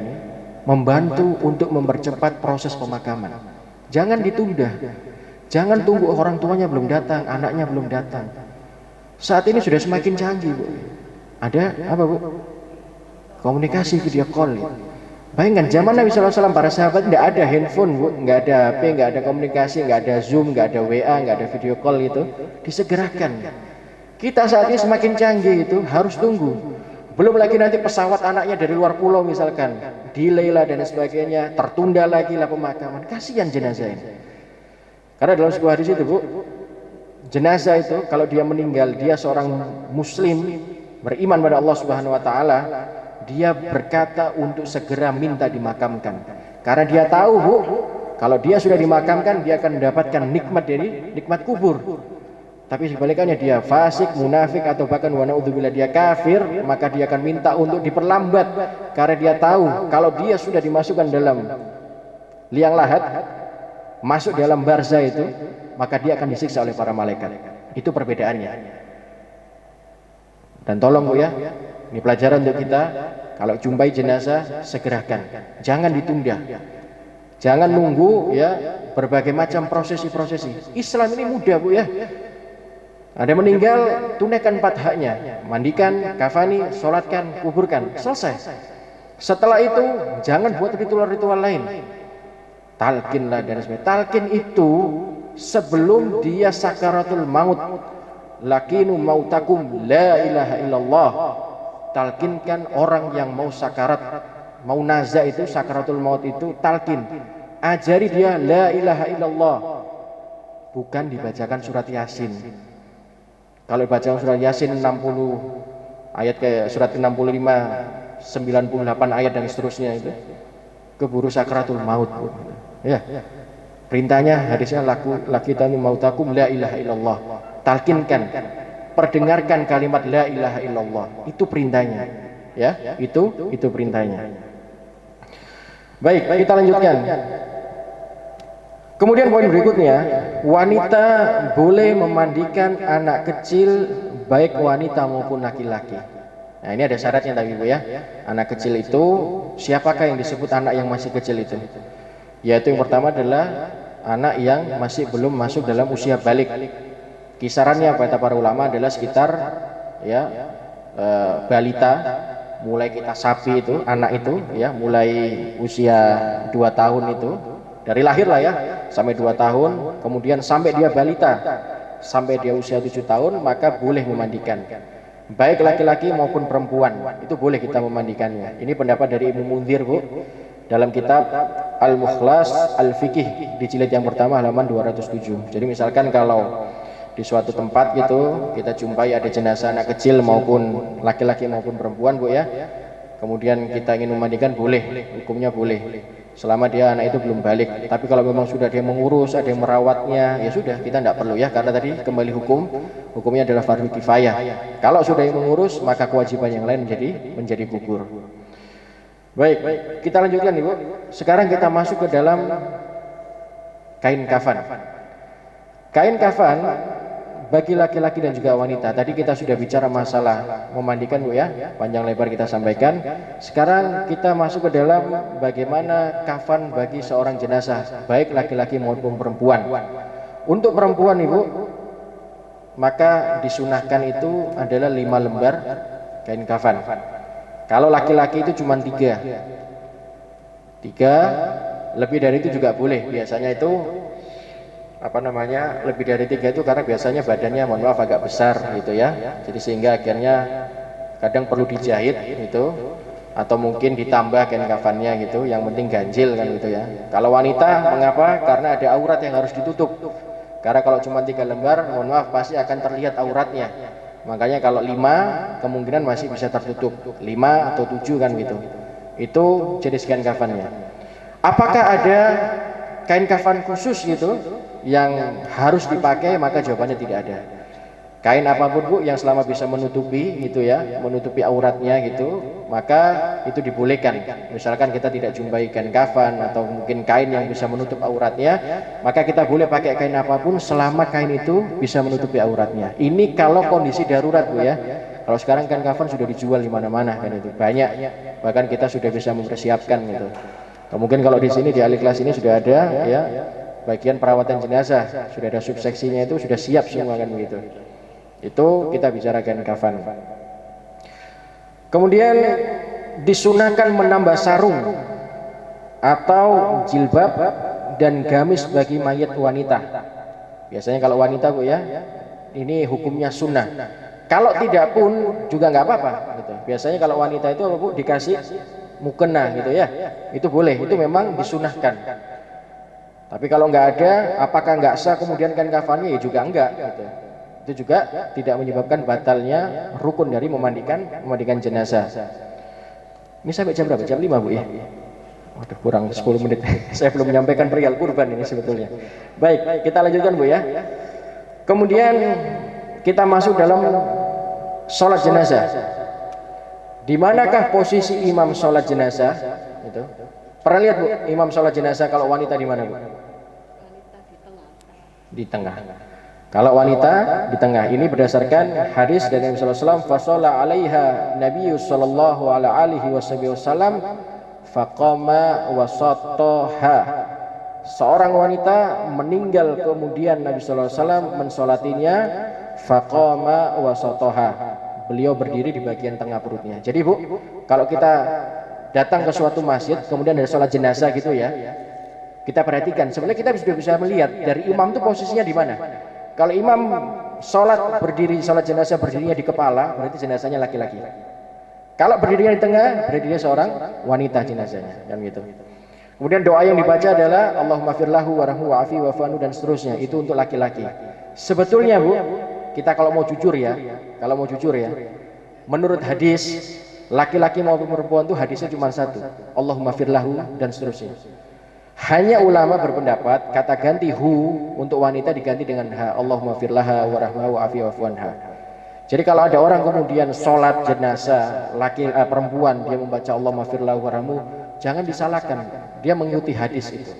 membantu untuk mempercepat proses pemakaman. Jangan ditunda. Jangan tunggu orang tuanya belum datang, anaknya belum datang. Saat ini sudah semakin canggih Bu. Ada apa Bu? Komunikasi video call. Bayangkan zaman Nabi SAW, para sahabat tidak ada handphone Bu, nggak ada HP, nggak ada komunikasi, nggak ada Zoom, nggak ada WA, nggak ada video call itu. Disegerakan. Kita saat ini semakin canggih itu harus tunggu. Belum lagi nanti pesawat anaknya dari luar pulau misalkan, delay lah dan sebagainya, tertunda lagi lah pemakaman. Kasihan jenazah ini. Karena dalam sebuah hadis itu Bu, jenazah itu kalau dia meninggal, dia seorang muslim beriman pada Allah Subhanahu wa taala, dia berkata untuk segera minta dimakamkan. Karena dia tahu Bu, kalau dia sudah dimakamkan dia akan mendapatkan nikmat dari nikmat kubur. Tapi sebalikannya dia fasik, munafik, atau bahkan wa naudzubillah dia kafir, maka dia akan minta untuk diperlambat, karena dia tahu kalau dia sudah dimasukkan dalam liang lahat, masuk dalam barzah itu, maka dia akan disiksa oleh para malaikat. Itu perbedaannya. Dan tolong Bu ya, ini pelajaran untuk kita, kalau jumpai jenazah segerakan, jangan ditunda, jangan nunggu ya, berbagai macam prosesi-prosesi. Islam ini mudah Bu ya. Ada meninggal, tunaikan 4 haknya, mandikan, kafani, sholatkan, kuburkan, selesai. Setelah itu jangan buat ritual-ritual lain, talqin lah dan sebagainya. Talqin itu sebelum dia sakaratul maut, lakinu mautakum la ilaha illallah. Talqinkan orang yang mau sakarat, mau naza itu sakaratul maut itu, talqin, ajari dia la ilaha illallah, bukan dibacakan surat Yasin. Kalau baca surat Yasin 60 ayat kayak surat 65, 98 ayat dan seterusnya itu keburu sakratul maut. Ya. Perintahnya hadisnya lakitanu mautakum la ilaha illallah. Talqinkan, perdengarkan kalimat la ilaha illallah. Itu perintahnya. Ya, itu perintahnya. Baik, kita lanjutkan. Kemudian poin berikutnya, wanita boleh memandikan anak kecil baik wanita maupun laki-laki. Nah, ini ada syaratnya tapi Bu ya. Anak kecil itu siapakah yang disebut anak yang masih kecil itu? Yaitu yang pertama adalah anak yang masih belum masuk dalam usia balik. Kisarannya kata para ulama adalah sekitar ya balita, mulai kita sapi itu anak itu ya mulai usia 2 tahun itu dari lahir lah ya sampai 2 tahun, kemudian sampai dia balita sampai dia usia 7 tahun maka boleh memandikan. Baik laki-laki maupun perempuan itu boleh kita memandikannya. Ini pendapat dari Ibnu Munzir Bu dalam kitab Al-Mukhlas Al-Fiqih di jilid yang pertama halaman 207. Jadi misalkan kalau di suatu tempat gitu kita jumpai ada jenazah anak kecil maupun laki-laki maupun perempuan Bu ya, kemudian kita ingin memandikan boleh, hukumnya boleh selama dia anak itu belum balik. Tapi kalau memang sudah dia mengurus, ada yang merawatnya, ya sudah kita tidak perlu ya, karena tadi kembali hukumnya adalah fardu kifayah. Kalau sudah yang mengurus maka kewajiban yang lain menjadi gugur. Baik, kita lanjutkan Ibu. Sekarang kita masuk ke dalam kain kafan. Kain kafan bagi laki-laki dan juga wanita. Tadi kita sudah bicara masalah memandikan Bu ya, panjang lebar kita sampaikan. Sekarang kita masuk ke dalam bagaimana kafan bagi seorang jenazah, baik laki-laki maupun perempuan. Untuk perempuan Ibu, maka disunahkan itu adalah 5 lembar kain kafan. Kalau laki-laki itu cuma 3, lebih dari itu juga boleh. Biasanya itu lebih dari 3 itu karena biasanya badannya mohon maaf agak besar gitu ya, jadi sehingga akhirnya kadang perlu dijahit gitu atau mungkin ditambah kain kafannya gitu, yang penting ganjil kan gitu ya. Kalau wanita mengapa? Karena ada aurat yang harus ditutup, karena kalau cuma 3 lembar mohon maaf pasti akan terlihat auratnya. Makanya kalau 5 kemungkinan masih bisa tertutup, 5 atau 7 kan gitu. Itu jenis kain kafannya. Apakah ada kain kafan khusus gitu yang harus dipakai? Maka jawabannya tidak ada. Kain apapun Bu yang selama bisa menutupi gitu ya, menutupi auratnya gitu, maka itu dibolehkan. Misalkan kita tidak jumpai kain kafan atau mungkin kain yang bisa menutup auratnya, maka kita boleh pakai kain apapun selama kain itu bisa menutupi auratnya. Ini kalau kondisi darurat Bu ya. Kalau sekarang kain kafan sudah dijual di mana-mana kan itu, banyak. Bahkan kita sudah bisa mempersiapkan gitu. Mungkin kalau di sini di Al-Ikhlas ini sudah ada ya bagian perawatan jenazah, sudah ada subseksinya, itu sudah siap semua kan begitu. Itu kita bicarakan kafan. Kemudian disunahkan menambah sarung atau jilbab dan gamis bagi mayat wanita. Biasanya kalau wanita Bu ya, ini hukumnya sunnah. Kalau tidak pun juga nggak apa-apa gitu. Biasanya kalau wanita itu apa Bu, dikasih mukena gitu ya, itu boleh, itu memang disunahkan. Tapi kalau nggak ada, apakah nggak sah kemudian kain kafannya? Ya juga enggak gitu. Itu juga tidak menyebabkan batalnya rukun dari memandikan jenazah. Ini sampai jam berapa? Jam 5 Bu ya? Waduh, kurang 10 menit. Saya belum menyampaikan perihal kurban ini sebetulnya. Baik, kita lanjutkan Bu ya. Kemudian kita masuk dalam sholat jenazah. Di manakah posisi imam sholat jenazah? Itu. Pernah lihat Bu, imam sholat jenazah kalau wanita di mana Bu? Di tengah. Kalau wanita di tengah. Ini berdasarkan hadis dari Nabi sallallahu alaihi wasallam, fasalla 'alaiha Nabi sallallahu alaihi wasallam faqama wasataha. Seorang wanita meninggal kemudian Nabi sallallahu alaihi wasallam mensolatinya, faqama wasataha. Beliau berdiri di bagian tengah perutnya. Jadi Bu, kalau kita datang ke suatu masjid kemudian ada sholat jenazah gitu ya, kita perhatikan sebenarnya kita sudah bisa melihat dari imam itu posisinya di mana. Kalau imam sholat berdiri, sholat jenazah berdirinya di kepala, berarti jenazahnya laki-laki. Kalau berdirinya di tengah, berarti dia seorang wanita jenazahnya, kan gitu. Kemudian doa yang dibaca adalah Allahumma firlahu warahmu wa'afi wa'fanu dan seterusnya, itu untuk laki-laki. Sebetulnya Bu, kita kalau mau jujur ya, menurut hadis laki-laki maupun perempuan itu hadisnya cuma satu, Allahumma firlahu dan seterusnya. Hanya ulama berpendapat kata ganti hu untuk wanita diganti dengan ha, Allahumma firlaha warahmahu wa'afi wa'fuanha. Jadi kalau ada orang kemudian sholat jenazah perempuan dia membaca Allahumma firlahu warahmu, jangan disalahkan, dia mengikuti hadis itu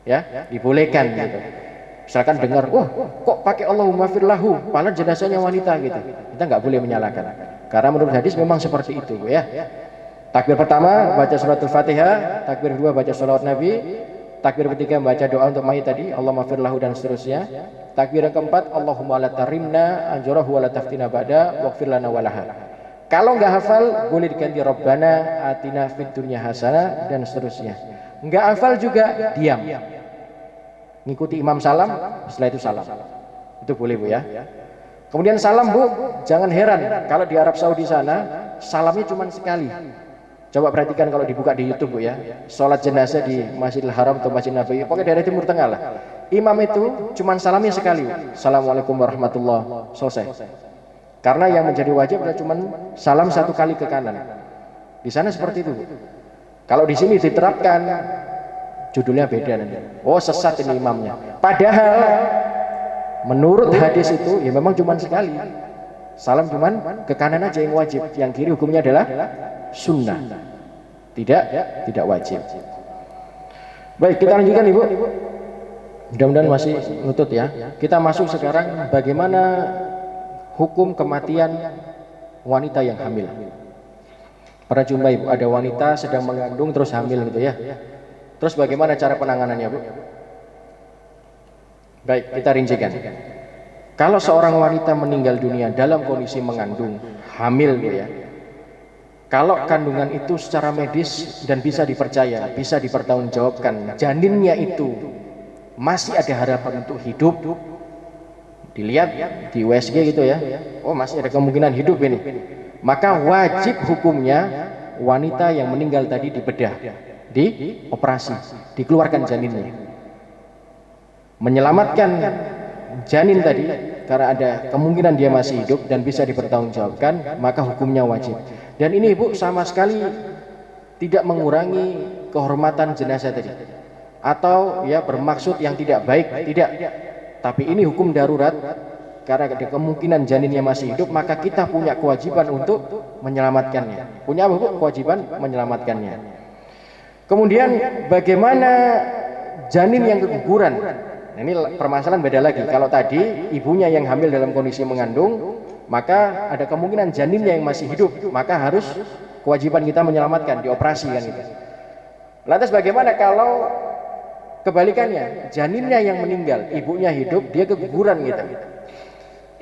ya, dibolehkan gitu. Misalkan dengar, wah kok pakai Allahumma firlahu, padahal jenazahnya wanita gitu. Kita nggak boleh menyalahkan. Karena menurut hadis memang seperti itu ya. Takbir pertama baca suratul Fatihah, takbir kedua baca sholawat Nabi, takbir ketiga baca doa untuk mayit tadi, Allahumma firlahu dan seterusnya. Takbir yang keempat, Allahumma la tarimna anjurahu wa la taftina ba'da waghfir lana walaha. Kalau nggak hafal boleh diganti Rabbana atina fid dunya hasanah dan seterusnya. Nggak hafal juga diam. Ngikuti imam salam, setelah itu salam. Itu boleh Bu ya. Kemudian salam Bu, jangan heran kalau di Arab Saudi sana salamnya cuma sekali. Coba perhatikan kalau dibuka di YouTube Bu ya. Sholat jenazah di Masjidil Haram atau Masjid Nabawi, pokoknya daerah Timur Tengah lah. Imam itu cuma salamnya sekali. Assalamualaikum warahmatullahi, selesai. Karena yang menjadi wajib adalah cuma salam satu kali ke kanan. Di sana seperti itu Bu. Kalau di sini diterapkan judulnya beda nanti. Oh sesat ini imamnya. Padahal menurut hadis itu ya memang cuma sekali. Salam cuman ke kanan aja yang wajib. Yang kiri hukumnya adalah sunnah. Tidak wajib. Baik, kita lanjutkan Ibu. Mudah-mudahan masih nutut ya. Kita masuk sekarang bagaimana hukum kematian wanita yang hamil. Pernah jumpa Ibu, ada wanita sedang mengandung terus hamil gitu ya. Terus bagaimana cara penanganannya Bu? Baik, kita rincikan. Kalau seorang wanita meninggal dunia dalam kondisi mengandung, hamil Bu ya. Kalau kandungan itu secara medis dan bisa dipercaya, bisa dipertanggungjawabkan, janinnya itu masih ada harapan untuk hidup, dilihat di USG gitu ya, oh masih ada kemungkinan hidup ini, maka wajib hukumnya wanita yang meninggal tadi dibedah, dioperasi, dikeluarkan janinnya, menyelamatkan janin tadi karena ada kemungkinan dia masih hidup dan bisa dipertanggungjawabkan, maka hukumnya wajib. Dan ini Ibu sama sekali tidak mengurangi kehormatan jenazah tadi atau ya bermaksud yang tidak baik, tidak. Tapi ini hukum darurat karena ada kemungkinan janinnya masih hidup, maka kita punya kewajiban untuk menyelamatkannya. Punya apa Bu? Kewajiban menyelamatkannya. Kemudian bagaimana janin yang keguguran? Nah, ini permasalahan beda lagi. Kalau tadi ibunya yang hamil dalam kondisi mengandung, maka ada kemungkinan janinnya yang masih hidup, maka harus kewajiban kita menyelamatkan, dioperasi kan itu. Lantas bagaimana kalau kebalikannya, janinnya yang meninggal, ibunya hidup, dia keguguran gitu.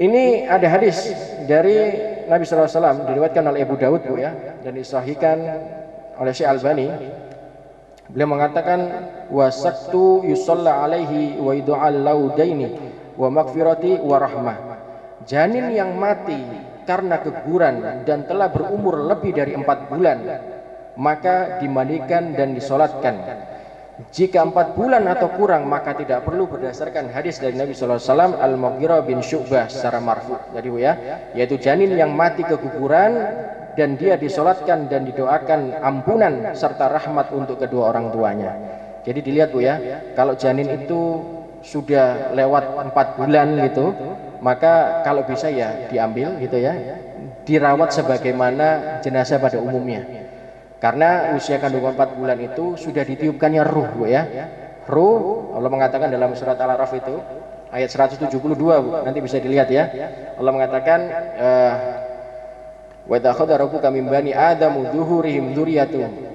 Ini ada hadis dari Nabi SAW, diriwayatkan oleh Abu Daud Bu ya, dan disahihkan oleh Syekh Albani. Beliau mengatakan wasaktu yusalla alaihi wa idu'al laudaini wa magfirati wa rahmah. Janin yang mati karena keguguran dan telah berumur lebih dari 4 bulan, maka dimandikan dan disolatkan. Jika 4 bulan atau kurang, maka tidak perlu, berdasarkan hadis dari Nabi SAW Al-Mughirah bin Syu'bah secara marfu. Jadi Bu ya, yaitu janin yang mati keguguran dan dia disolatkan dan didoakan ampunan serta rahmat untuk kedua orang tuanya. Jadi dilihat Bu ya, kalau janin itu sudah lewat 4 bulan gitu, maka kalau bisa ya diambil gitu ya, dirawat sebagaimana jenazah pada umumnya. Karena usia kandungan 4 bulan itu sudah ditiupkannya ruh Bu ya. Ruh, Allah mengatakan dalam surat Al-A'raf itu ayat 172 Bu, nanti bisa dilihat ya. Allah mengatakan wa ta'khadha rabbuka min bani adam dzuhurihim dzurriyyatuhum.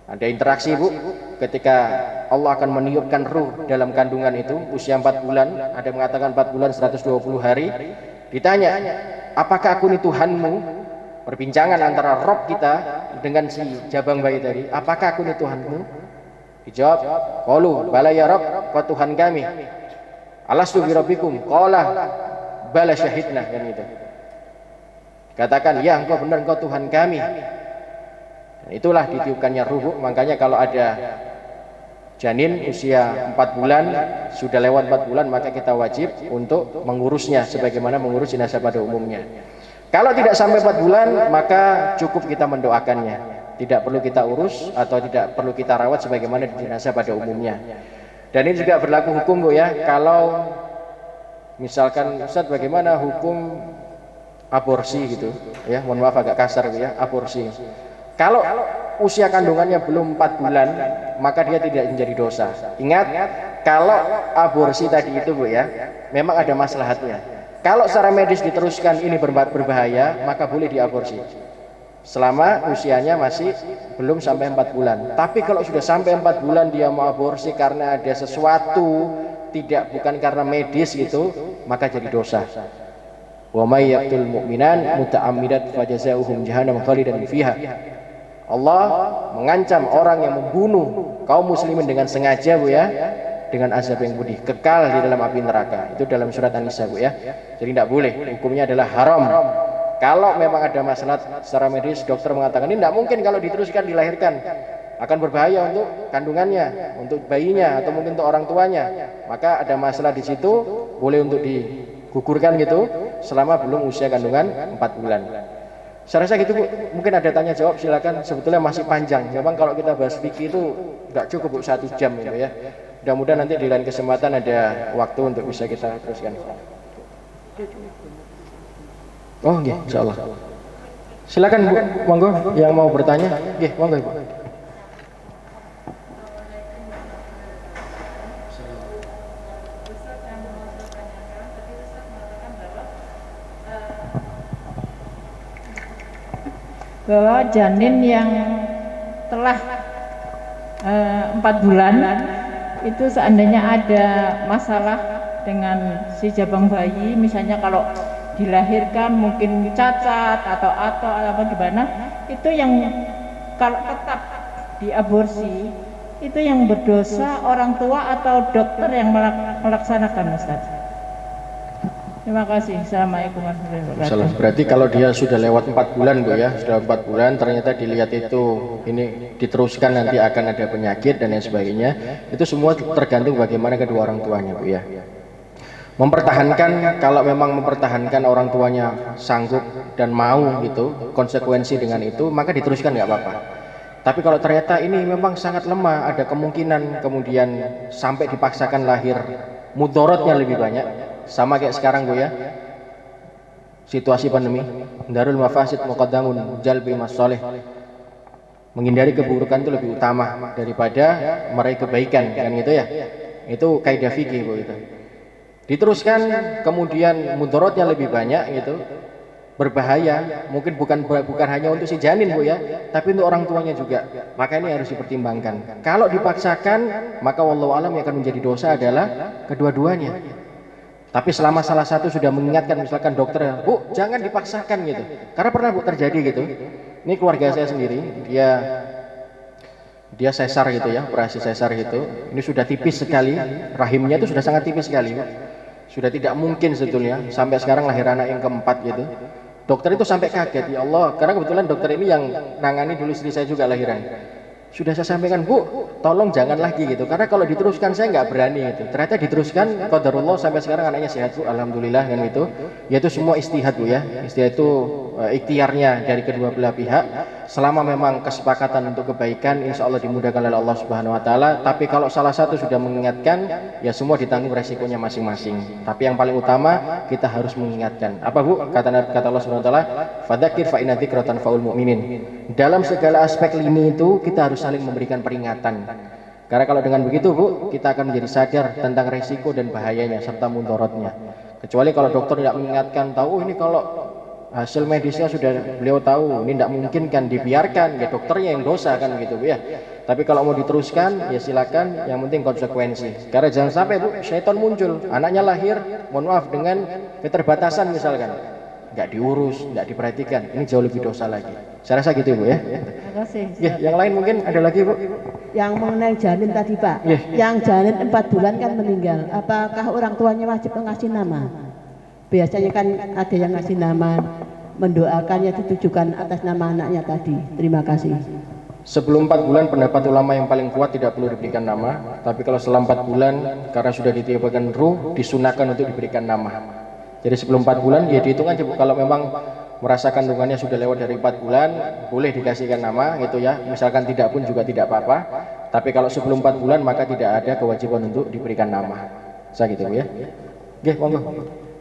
Ada interaksi Bu, ketika Allah akan meniupkan ruh dalam kandungan itu usia 4 bulan, ada mengatakan 4 bulan 120 hari. Ditanya, apakah aku ini Tuhanmu? Perbincangan antara Rob kita dengan si jabang bayi tadi, apakah aku ini Tuhanmu? Dijawab, qalu bala ya Rob, kau Tuhan kami. Alastu bi rabbikum? Qala bala syahidna, kan gitu. Katakan, ya engkau benar, engkau Tuhan kami. Dan itulah ditiupkannya ruh. Makanya kalau ada janin usia 4 bulan, sudah lewat 4 bulan, maka kita wajib untuk mengurusnya sebagaimana mengurus jenazah pada umumnya. Kalau tidak sampai 4 bulan, maka cukup kita mendoakannya. Tidak perlu kita urus atau tidak perlu kita rawat sebagaimana jenazah pada umumnya. Dan ini juga berlaku hukum Bu ya. Kalau misalkan Ustaz, bagaimana hukum aborsi gitu ya, mohon maaf agak kasar Bu ya, aborsi. Kalau usia kandungannya belum 4 bulan, maka dia tidak menjadi dosa. Ingat, kalau aborsi tadi itu Bu ya, memang ada maslahatnya. Kalau secara medis diteruskan ini berbahaya, maka boleh diaborsi selama usianya masih belum sampai 4 bulan. Tapi kalau sudah sampai 4 bulan dia mau aborsi karena ada sesuatu, bukan karena medis gitu, maka jadi dosa. Wa may yaqtul mu'minan muta'ammidan fajazauhum jahannam khalidan fiha. Allah mengancam orang yang membunuh kaum muslimin dengan sengaja Bu ya, dengan azab yang pedih, kekal di dalam api neraka. Itu dalam surat An-Nisa Bu ya. Jadi tidak boleh, hukumnya adalah haram. Kalau memang ada masalah secara medis, dokter mengatakan ini tidak mungkin kalau diteruskan dilahirkan, akan berbahaya untuk kandungannya, untuk bayinya atau mungkin untuk orang tuanya, maka ada masalah di situ, boleh untuk digugurkan gitu selama belum usia kandungan 4 bulan. Saya rasa gitu Bu, mungkin ada tanya jawab silakan, sebetulnya masih panjang. Memang kalau kita bahas fikih itu nggak cukup Bu 1 jam gitu ya. Mudah-mudahan nanti di lain kesempatan ada waktu untuk bisa kita teruskan. Oh nggih, insyaallah. Silakan Bu, monggo yang mau bertanya. Nggih, monggo Ibu. Bahwa janin yang telah 4 bulan itu seandainya ada masalah dengan si jabang bayi, misalnya kalau dilahirkan mungkin cacat atau apa gimana, itu yang kalau tetap diaborsi itu yang berdosa orang tua atau dokter yang melaksanakan, Ustaz? Terima kasih. Assalamualaikum warahmatullahi wabarakatuh. Berarti kalau dia sudah lewat 4 bulan Bu ya, sudah 4 bulan ternyata dilihat itu ini diteruskan nanti akan ada penyakit dan lain sebagainya, itu semua tergantung bagaimana kedua orang tuanya Bu ya. Mempertahankan, kalau memang mempertahankan orang tuanya sanggup dan mau gitu, konsekuensi dengan itu, maka diteruskan nggak apa-apa. Tapi kalau ternyata ini memang sangat lemah, ada kemungkinan kemudian sampai dipaksakan lahir, mudorotnya lebih banyak, sama kayak sekarang Bu ya, situasi pandemi, darul mafasid muqaddamun jalbi masoleh, menghindari keburukan itu lebih utama daripada meraih kebaikan, kan gitu ya. Itu kaidah fikih Bu itu. Diteruskan kemudian mudorotnya lebih banyak gitu, berbahaya, mungkin bukan hanya untuk si janin Bu ya, tapi untuk orang tuanya juga, maka ini harus dipertimbangkan. Kalau dipaksakan, maka wallahu alam yang akan menjadi dosa adalah kedua-duanya. Tapi selama salah satu sudah mengingatkan, misalkan dokter, Bu jangan dipaksakan gitu, karena pernah Bu terjadi gitu. Ini keluarga saya sendiri, dia sesar gitu ya, operasi sesar gitu, ini sudah tipis sekali, rahimnya itu sudah sangat tipis sekali Bu. Sudah tidak mungkin sebetulnya, sampai sekarang lahir anak yang keempat gitu. Dokter itu sampai kaget, ya Allah, karena kebetulan dokter ini yang nangani dulu istri saya juga lahiran. Sudah saya sampaikan, Bu, tolong jangan lagi gitu, karena kalau diteruskan saya nggak berani gitu. Ternyata diteruskan, qadarullah sampai sekarang anaknya sehat Bu, alhamdulillah kan itu. Yaitu semua istihad Bu ya, istihad itu ikhtiarnya dari kedua belah pihak. Selama memang kesepakatan untuk kebaikan, insya Allah dimudahkan oleh Allah Subhanahu Wa Taala. Tapi kalau salah satu sudah mengingatkan, ya semua ditanggung resikonya masing-masing. Tapi yang paling utama kita harus mengingatkan. Apa Bu? Kata Allah Subhanahu Wa Taala, fadzakir fa inna dzikra tanfa'ul mu'minin. Dalam segala aspek lini itu kita harus saling memberikan peringatan. Karena kalau dengan begitu Bu, kita akan menjadi sadar tentang resiko dan bahayanya serta mudorotnya. Kecuali kalau dokter tidak mengingatkan, tahu ini kalau hasil medisnya sudah beliau tahu ini tidak mungkin kan dibiarkan, ya dokternya yang dosa kan gitu Bu ya. Tapi kalau mau diteruskan ya silakan, yang penting konsekuensi. Karena jangan sampai Bu, syaitan muncul, anaknya lahir, mohon maaf dengan keterbatasan misalkan, nggak diurus, nggak diperhatikan, ini jauh lebih dosa lagi. Saya rasa gitu Bu ya. Terima kasih. Ya, yang lain mungkin ada lagi Bu. Yang mengenai janin tadi Pak, yang janin 4 bulan kan meninggal, apakah orang tuanya wajib mengasih nama? Biasanya kan ada yang ngasih nama, mendoakannya ditujukan atas nama anaknya tadi. Terima kasih. Sebelum 4 bulan pendapat ulama yang paling kuat tidak perlu diberikan nama, tapi kalau setelah 4 bulan karena sudah ditiupkan ruh, disunahkan untuk diberikan nama. Jadi sebelum 4 bulan ya dihitung aja Bu, kalau memang merasa kandungannya sudah lewat dari 4 bulan boleh dikasihkan nama gitu ya, misalkan tidak pun juga tidak apa-apa. Tapi kalau sebelum 4 bulan maka tidak ada kewajiban untuk diberikan nama. Saya gitu Bu ya. Oke, monggo.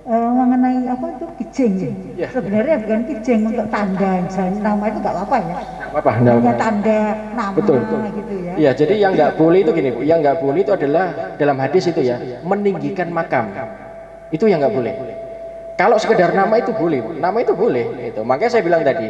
Mengenai apa itu kijing ya? Sebenarnya bukan kijing, untuk tanda misalnya nama itu nggak apa-apa ya. Apa? hanya tanda nama Betul. gitu ya. Iya, jadi yang nggak boleh itu gini Bu, yang nggak boleh itu adalah dalam hadis itu ya, meninggikan makam. Itu yang nggak boleh. Kalau sekedar nama itu boleh, Bu. Nama itu boleh. Itu. Makanya saya bilang tadi,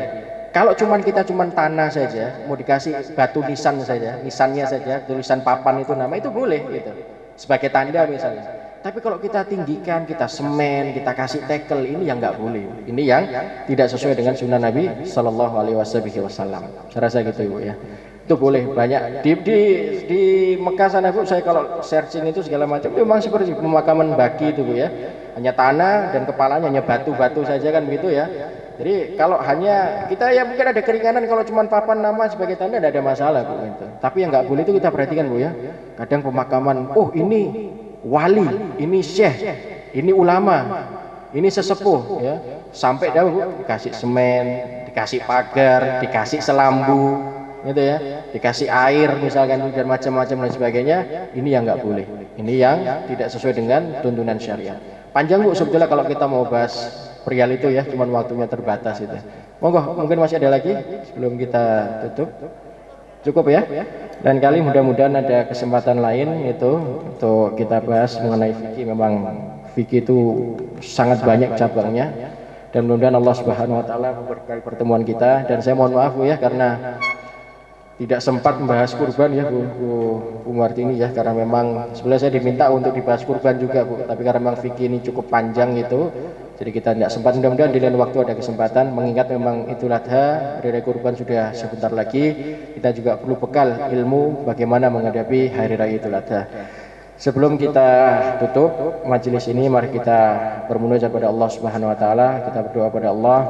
kalau kita cuman tanah saja, mau dikasih batu nisan saja, nisannya saja, tulisan papan itu nama itu boleh gitu. Sebagai tanda misalnya. Tapi kalau kita tinggikan, kita semen, kita kasih tekel, ini yang nggak boleh. Ini yang tidak sesuai dengan sunnah Nabi Shallallahu Alaihi Wasallam. Saya rasa gitu Ibu ya. Itu boleh banyak di Mekah sana Bu. Saya kalau searching itu segala macam, itu memang seperti pemakaman baki itu Bu ya. Hanya tanah dan kepalanya hanya batu-batu saja kan begitu ya. Jadi kalau hanya kita ya mungkin ada keringanan kalau cuma papan nama sebagai tanda tidak ada masalah Bu itu. Tapi yang nggak boleh itu kita perhatikan Bu ya. Kadang pemakaman, oh ini wali, ini syekh, ini ulama, ini sesepuh ya. Sampai dah Bu dikasih semen, dikasih pagar, dikasih selambu gitu ya, dikasih air misalkan dan macam-macam dan sebagainya. Ini yang nggak boleh. Ini yang tidak sesuai dengan tuntunan syariat. Panjang Bu sebetulnya kalau kita mau bahas perihal itu ya, cuman waktunya terbatas itu. Monggo, mungkin masih ada lagi sebelum kita tutup. Cukup ya. Dan kali mudah-mudahan ada kesempatan lain itu untuk kita bahas mengenai fikih. Memang fikih itu sangat banyak cabangnya. Dan mudah-mudahan Allah Subhanahu wa taala memberkahi pertemuan kita. Dan saya mohon maaf Bu ya karena tidak sempat membahas kurban ya Bu Martini ya, karena memang sebenarnya saya diminta untuk dibahas kurban juga Bu, tapi karena memang fikih ini cukup panjang gitu, jadi kita tidak sempat. Mudah-mudahan di lain waktu ada kesempatan, mengingat memang Idul Adha, hari kurban sudah sebentar lagi, kita juga perlu bekal ilmu bagaimana menghadapi hari raya Idul Adha. Sebelum kita tutup majelis ini, mari kita bermunajat kepada Allah Subhanahu wa taala, kita berdoa kepada Allah.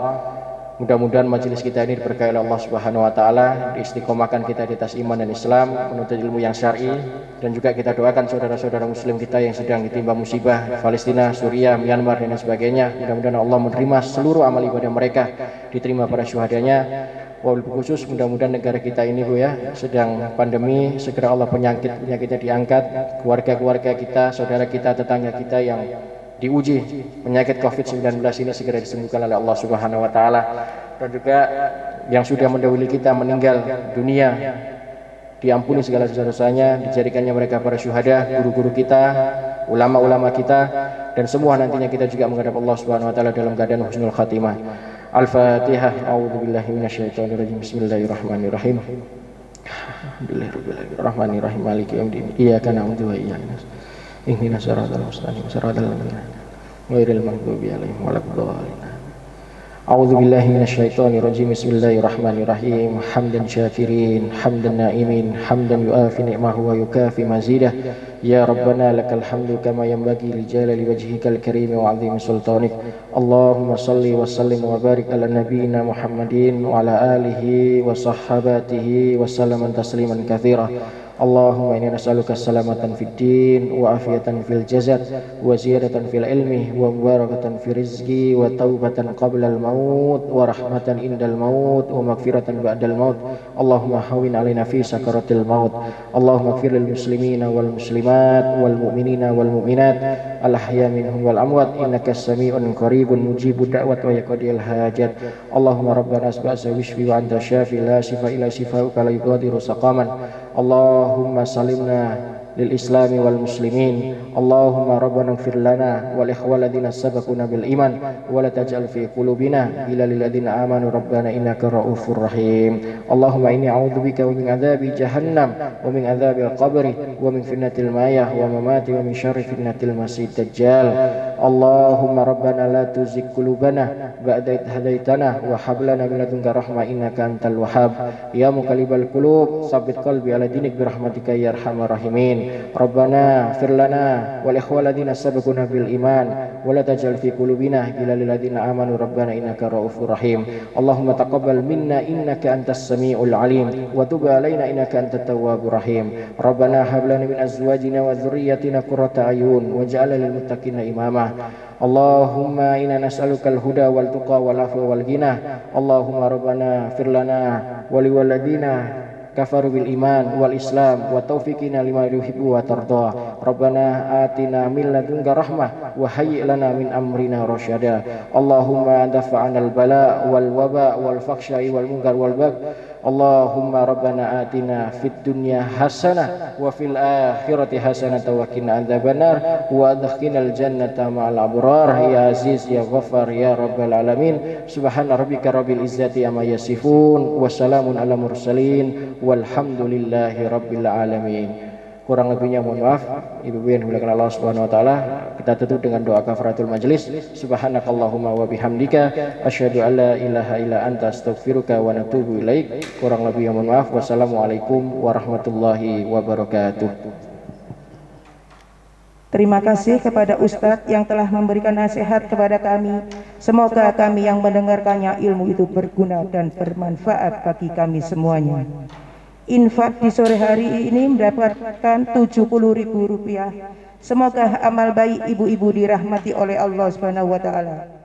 Mudah-mudahan majelis kita ini diberkahi oleh Allah Subhanahu wa taala, diistiqomahkan kita di atas iman dan Islam, menuntut ilmu yang syar'i, dan juga kita doakan saudara-saudara muslim kita yang sedang ditimpa musibah Palestina, Suriah, Myanmar dan sebagainya. Mudah-mudahan Allah menerima seluruh amal ibadah mereka, diterima para syuhadanya. Wabil khusus mudah-mudahan negara kita ini Bu ya sedang pandemi, segera Allah penyakitnya diangkat, keluarga-keluarga kita, saudara kita, tetangga kita yang diuji penyakit COVID-19 ini segera disembuhkan oleh Allah Subhanahu wa taala, dan juga yang sudah mendahului kita meninggal dunia diampuni segala dosa-dosanya, dijadikannya mereka para syuhada, guru-guru kita, ulama-ulama kita, dan semua nantinya kita juga menghadap Allah Subhanahu wa taala dalam keadaan husnul khatimah. Al-Fatihah. A'udzubillahi minasyaitonirrajim. Bismillahirrahmanirrahim. Alhamdulillahirabbil alamin. Arrahmanirrahim. Maliki yaumiddin. Iyyaka na'budu wa iyyaka nasta'in. Ihdinas siratal mustaqim. Siratal ladzina ghairil maghdubi 'alaihim waladdallin. A'udzu billahi minasyaitonir rajim. Bismillahirrahmanirrahim. Hamdan syakirin, hamdan naimin, hamdan yuafi ni'mahu wa yukafi mazidah. Ya Rabbana lakal hamdu kama yanbaghi li jalali wajhikal karim wa 'azimi sultanik. Allahumma salli wa sallim wa barik ala nabiyyina Muhammadin wa ala alihi wa sahhabatihi wa sallam tasliman katsira. Allahumma inni nas'aluka salamatan fid din wa afiyatan fil jasad wa ziyadatan fil ilmi wa mubarakatan fil rizqi wa taubatan qabla al maut wa rahmatan indal maut wa maghfiratan ba'dal maut. Allahumma hawwin 'alaina fi sakaratil maut. Allahumma ighfir lil muslimina wal muslimat wal mu'minina wal mu'minat al ahya minhum wal amwat innaka sami'un qaribun mujibud da'wat wa yaqdil hajat. Allahumma rabbana asba'sa wishfi wa anta syafi la shifa illa shifauka la yughadiru saqaman. Allahumma salimna lil islami wal muslimin. Allahumma rabbana ighfir lana wal ikhwal ladzina sabaquna bil iman wa la taj'al fi qulubina illa lil ladzina amanu rabbana innaka raufur rahim. Allahumma inni a'udzubika min adzabi jahannam wa min adzabil qabri wa min fitnatil mayah wa mamati wa min syarri fitnatil masiihid dajjal. Allahumma rabbana la tuzigh qulubana ba'da idh hadaitana wa hab lana min ladunka rahmah innaka antal wahhab. Ya muqallibal qulub tsabbit qalbi ala dinik bi rahmatika ya arhamar rahimin. Rabbana fir lana wal ikhwal ladzina sabaquna bil iman wa la taj'al fi qulubina ghillan lil ladzina amanu rabbana innaka raufur rahim. Allahumma taqabbal minna innaka antas samiul alim wa tub alaina innaka antat tawwabur rahim. Rabbana hab lana min azwajina wa dhurriyyatina qurrata ayun waj'alna lil muttaqina imama. Allahumma inna nas'alukal huda wal tuqa wal afwa wal ghina. Allahumma rabbana fir lana wa liwalladina kafaru bil iman wal islam wa taufiqina lima yuhibbu wa tarda. Rabbana atina min ladunka rahmah wa hayyi lana min amrina rasyada. Allahumma dafa'anal bala wal waba wal fakhsya'i wal munkar wal bagh Allahumma rabbana atina fid dunya hasanah wa fil akhirati hasanah wa qina adzabannar wa adkhilnal jannata ma'al abrar ya aziz ya ghaffar ya rabbal alamin. Subhana rabbika rabbil izzati amma yasifun wa salamun ala mursalin walhamdulillahi rabbil alamin. Kurang lebihnya mohon maaf. Ibu-ibu yang dimuliakan Allah Subhanahu wa taala, kita tutup dengan doa kafaratul majelis. Subhanakallahumma wa bihamdika asyhadu an la ilaha illa anta astaghfiruka wa natubu ilaik. Kurang lebihnya mohon maaf. Wassalamualaikum warahmatullahi wabarakatuh. Terima kasih kepada Ustadz yang telah memberikan nasihat kepada kami. Semoga kami yang mendengarkannya ilmu itu berguna dan bermanfaat bagi kami semuanya. Infak di sore hari ini mendapatkan Rp70.000. Semoga amal baik ibu-ibu dirahmati oleh Allah Subhanahu wa taala.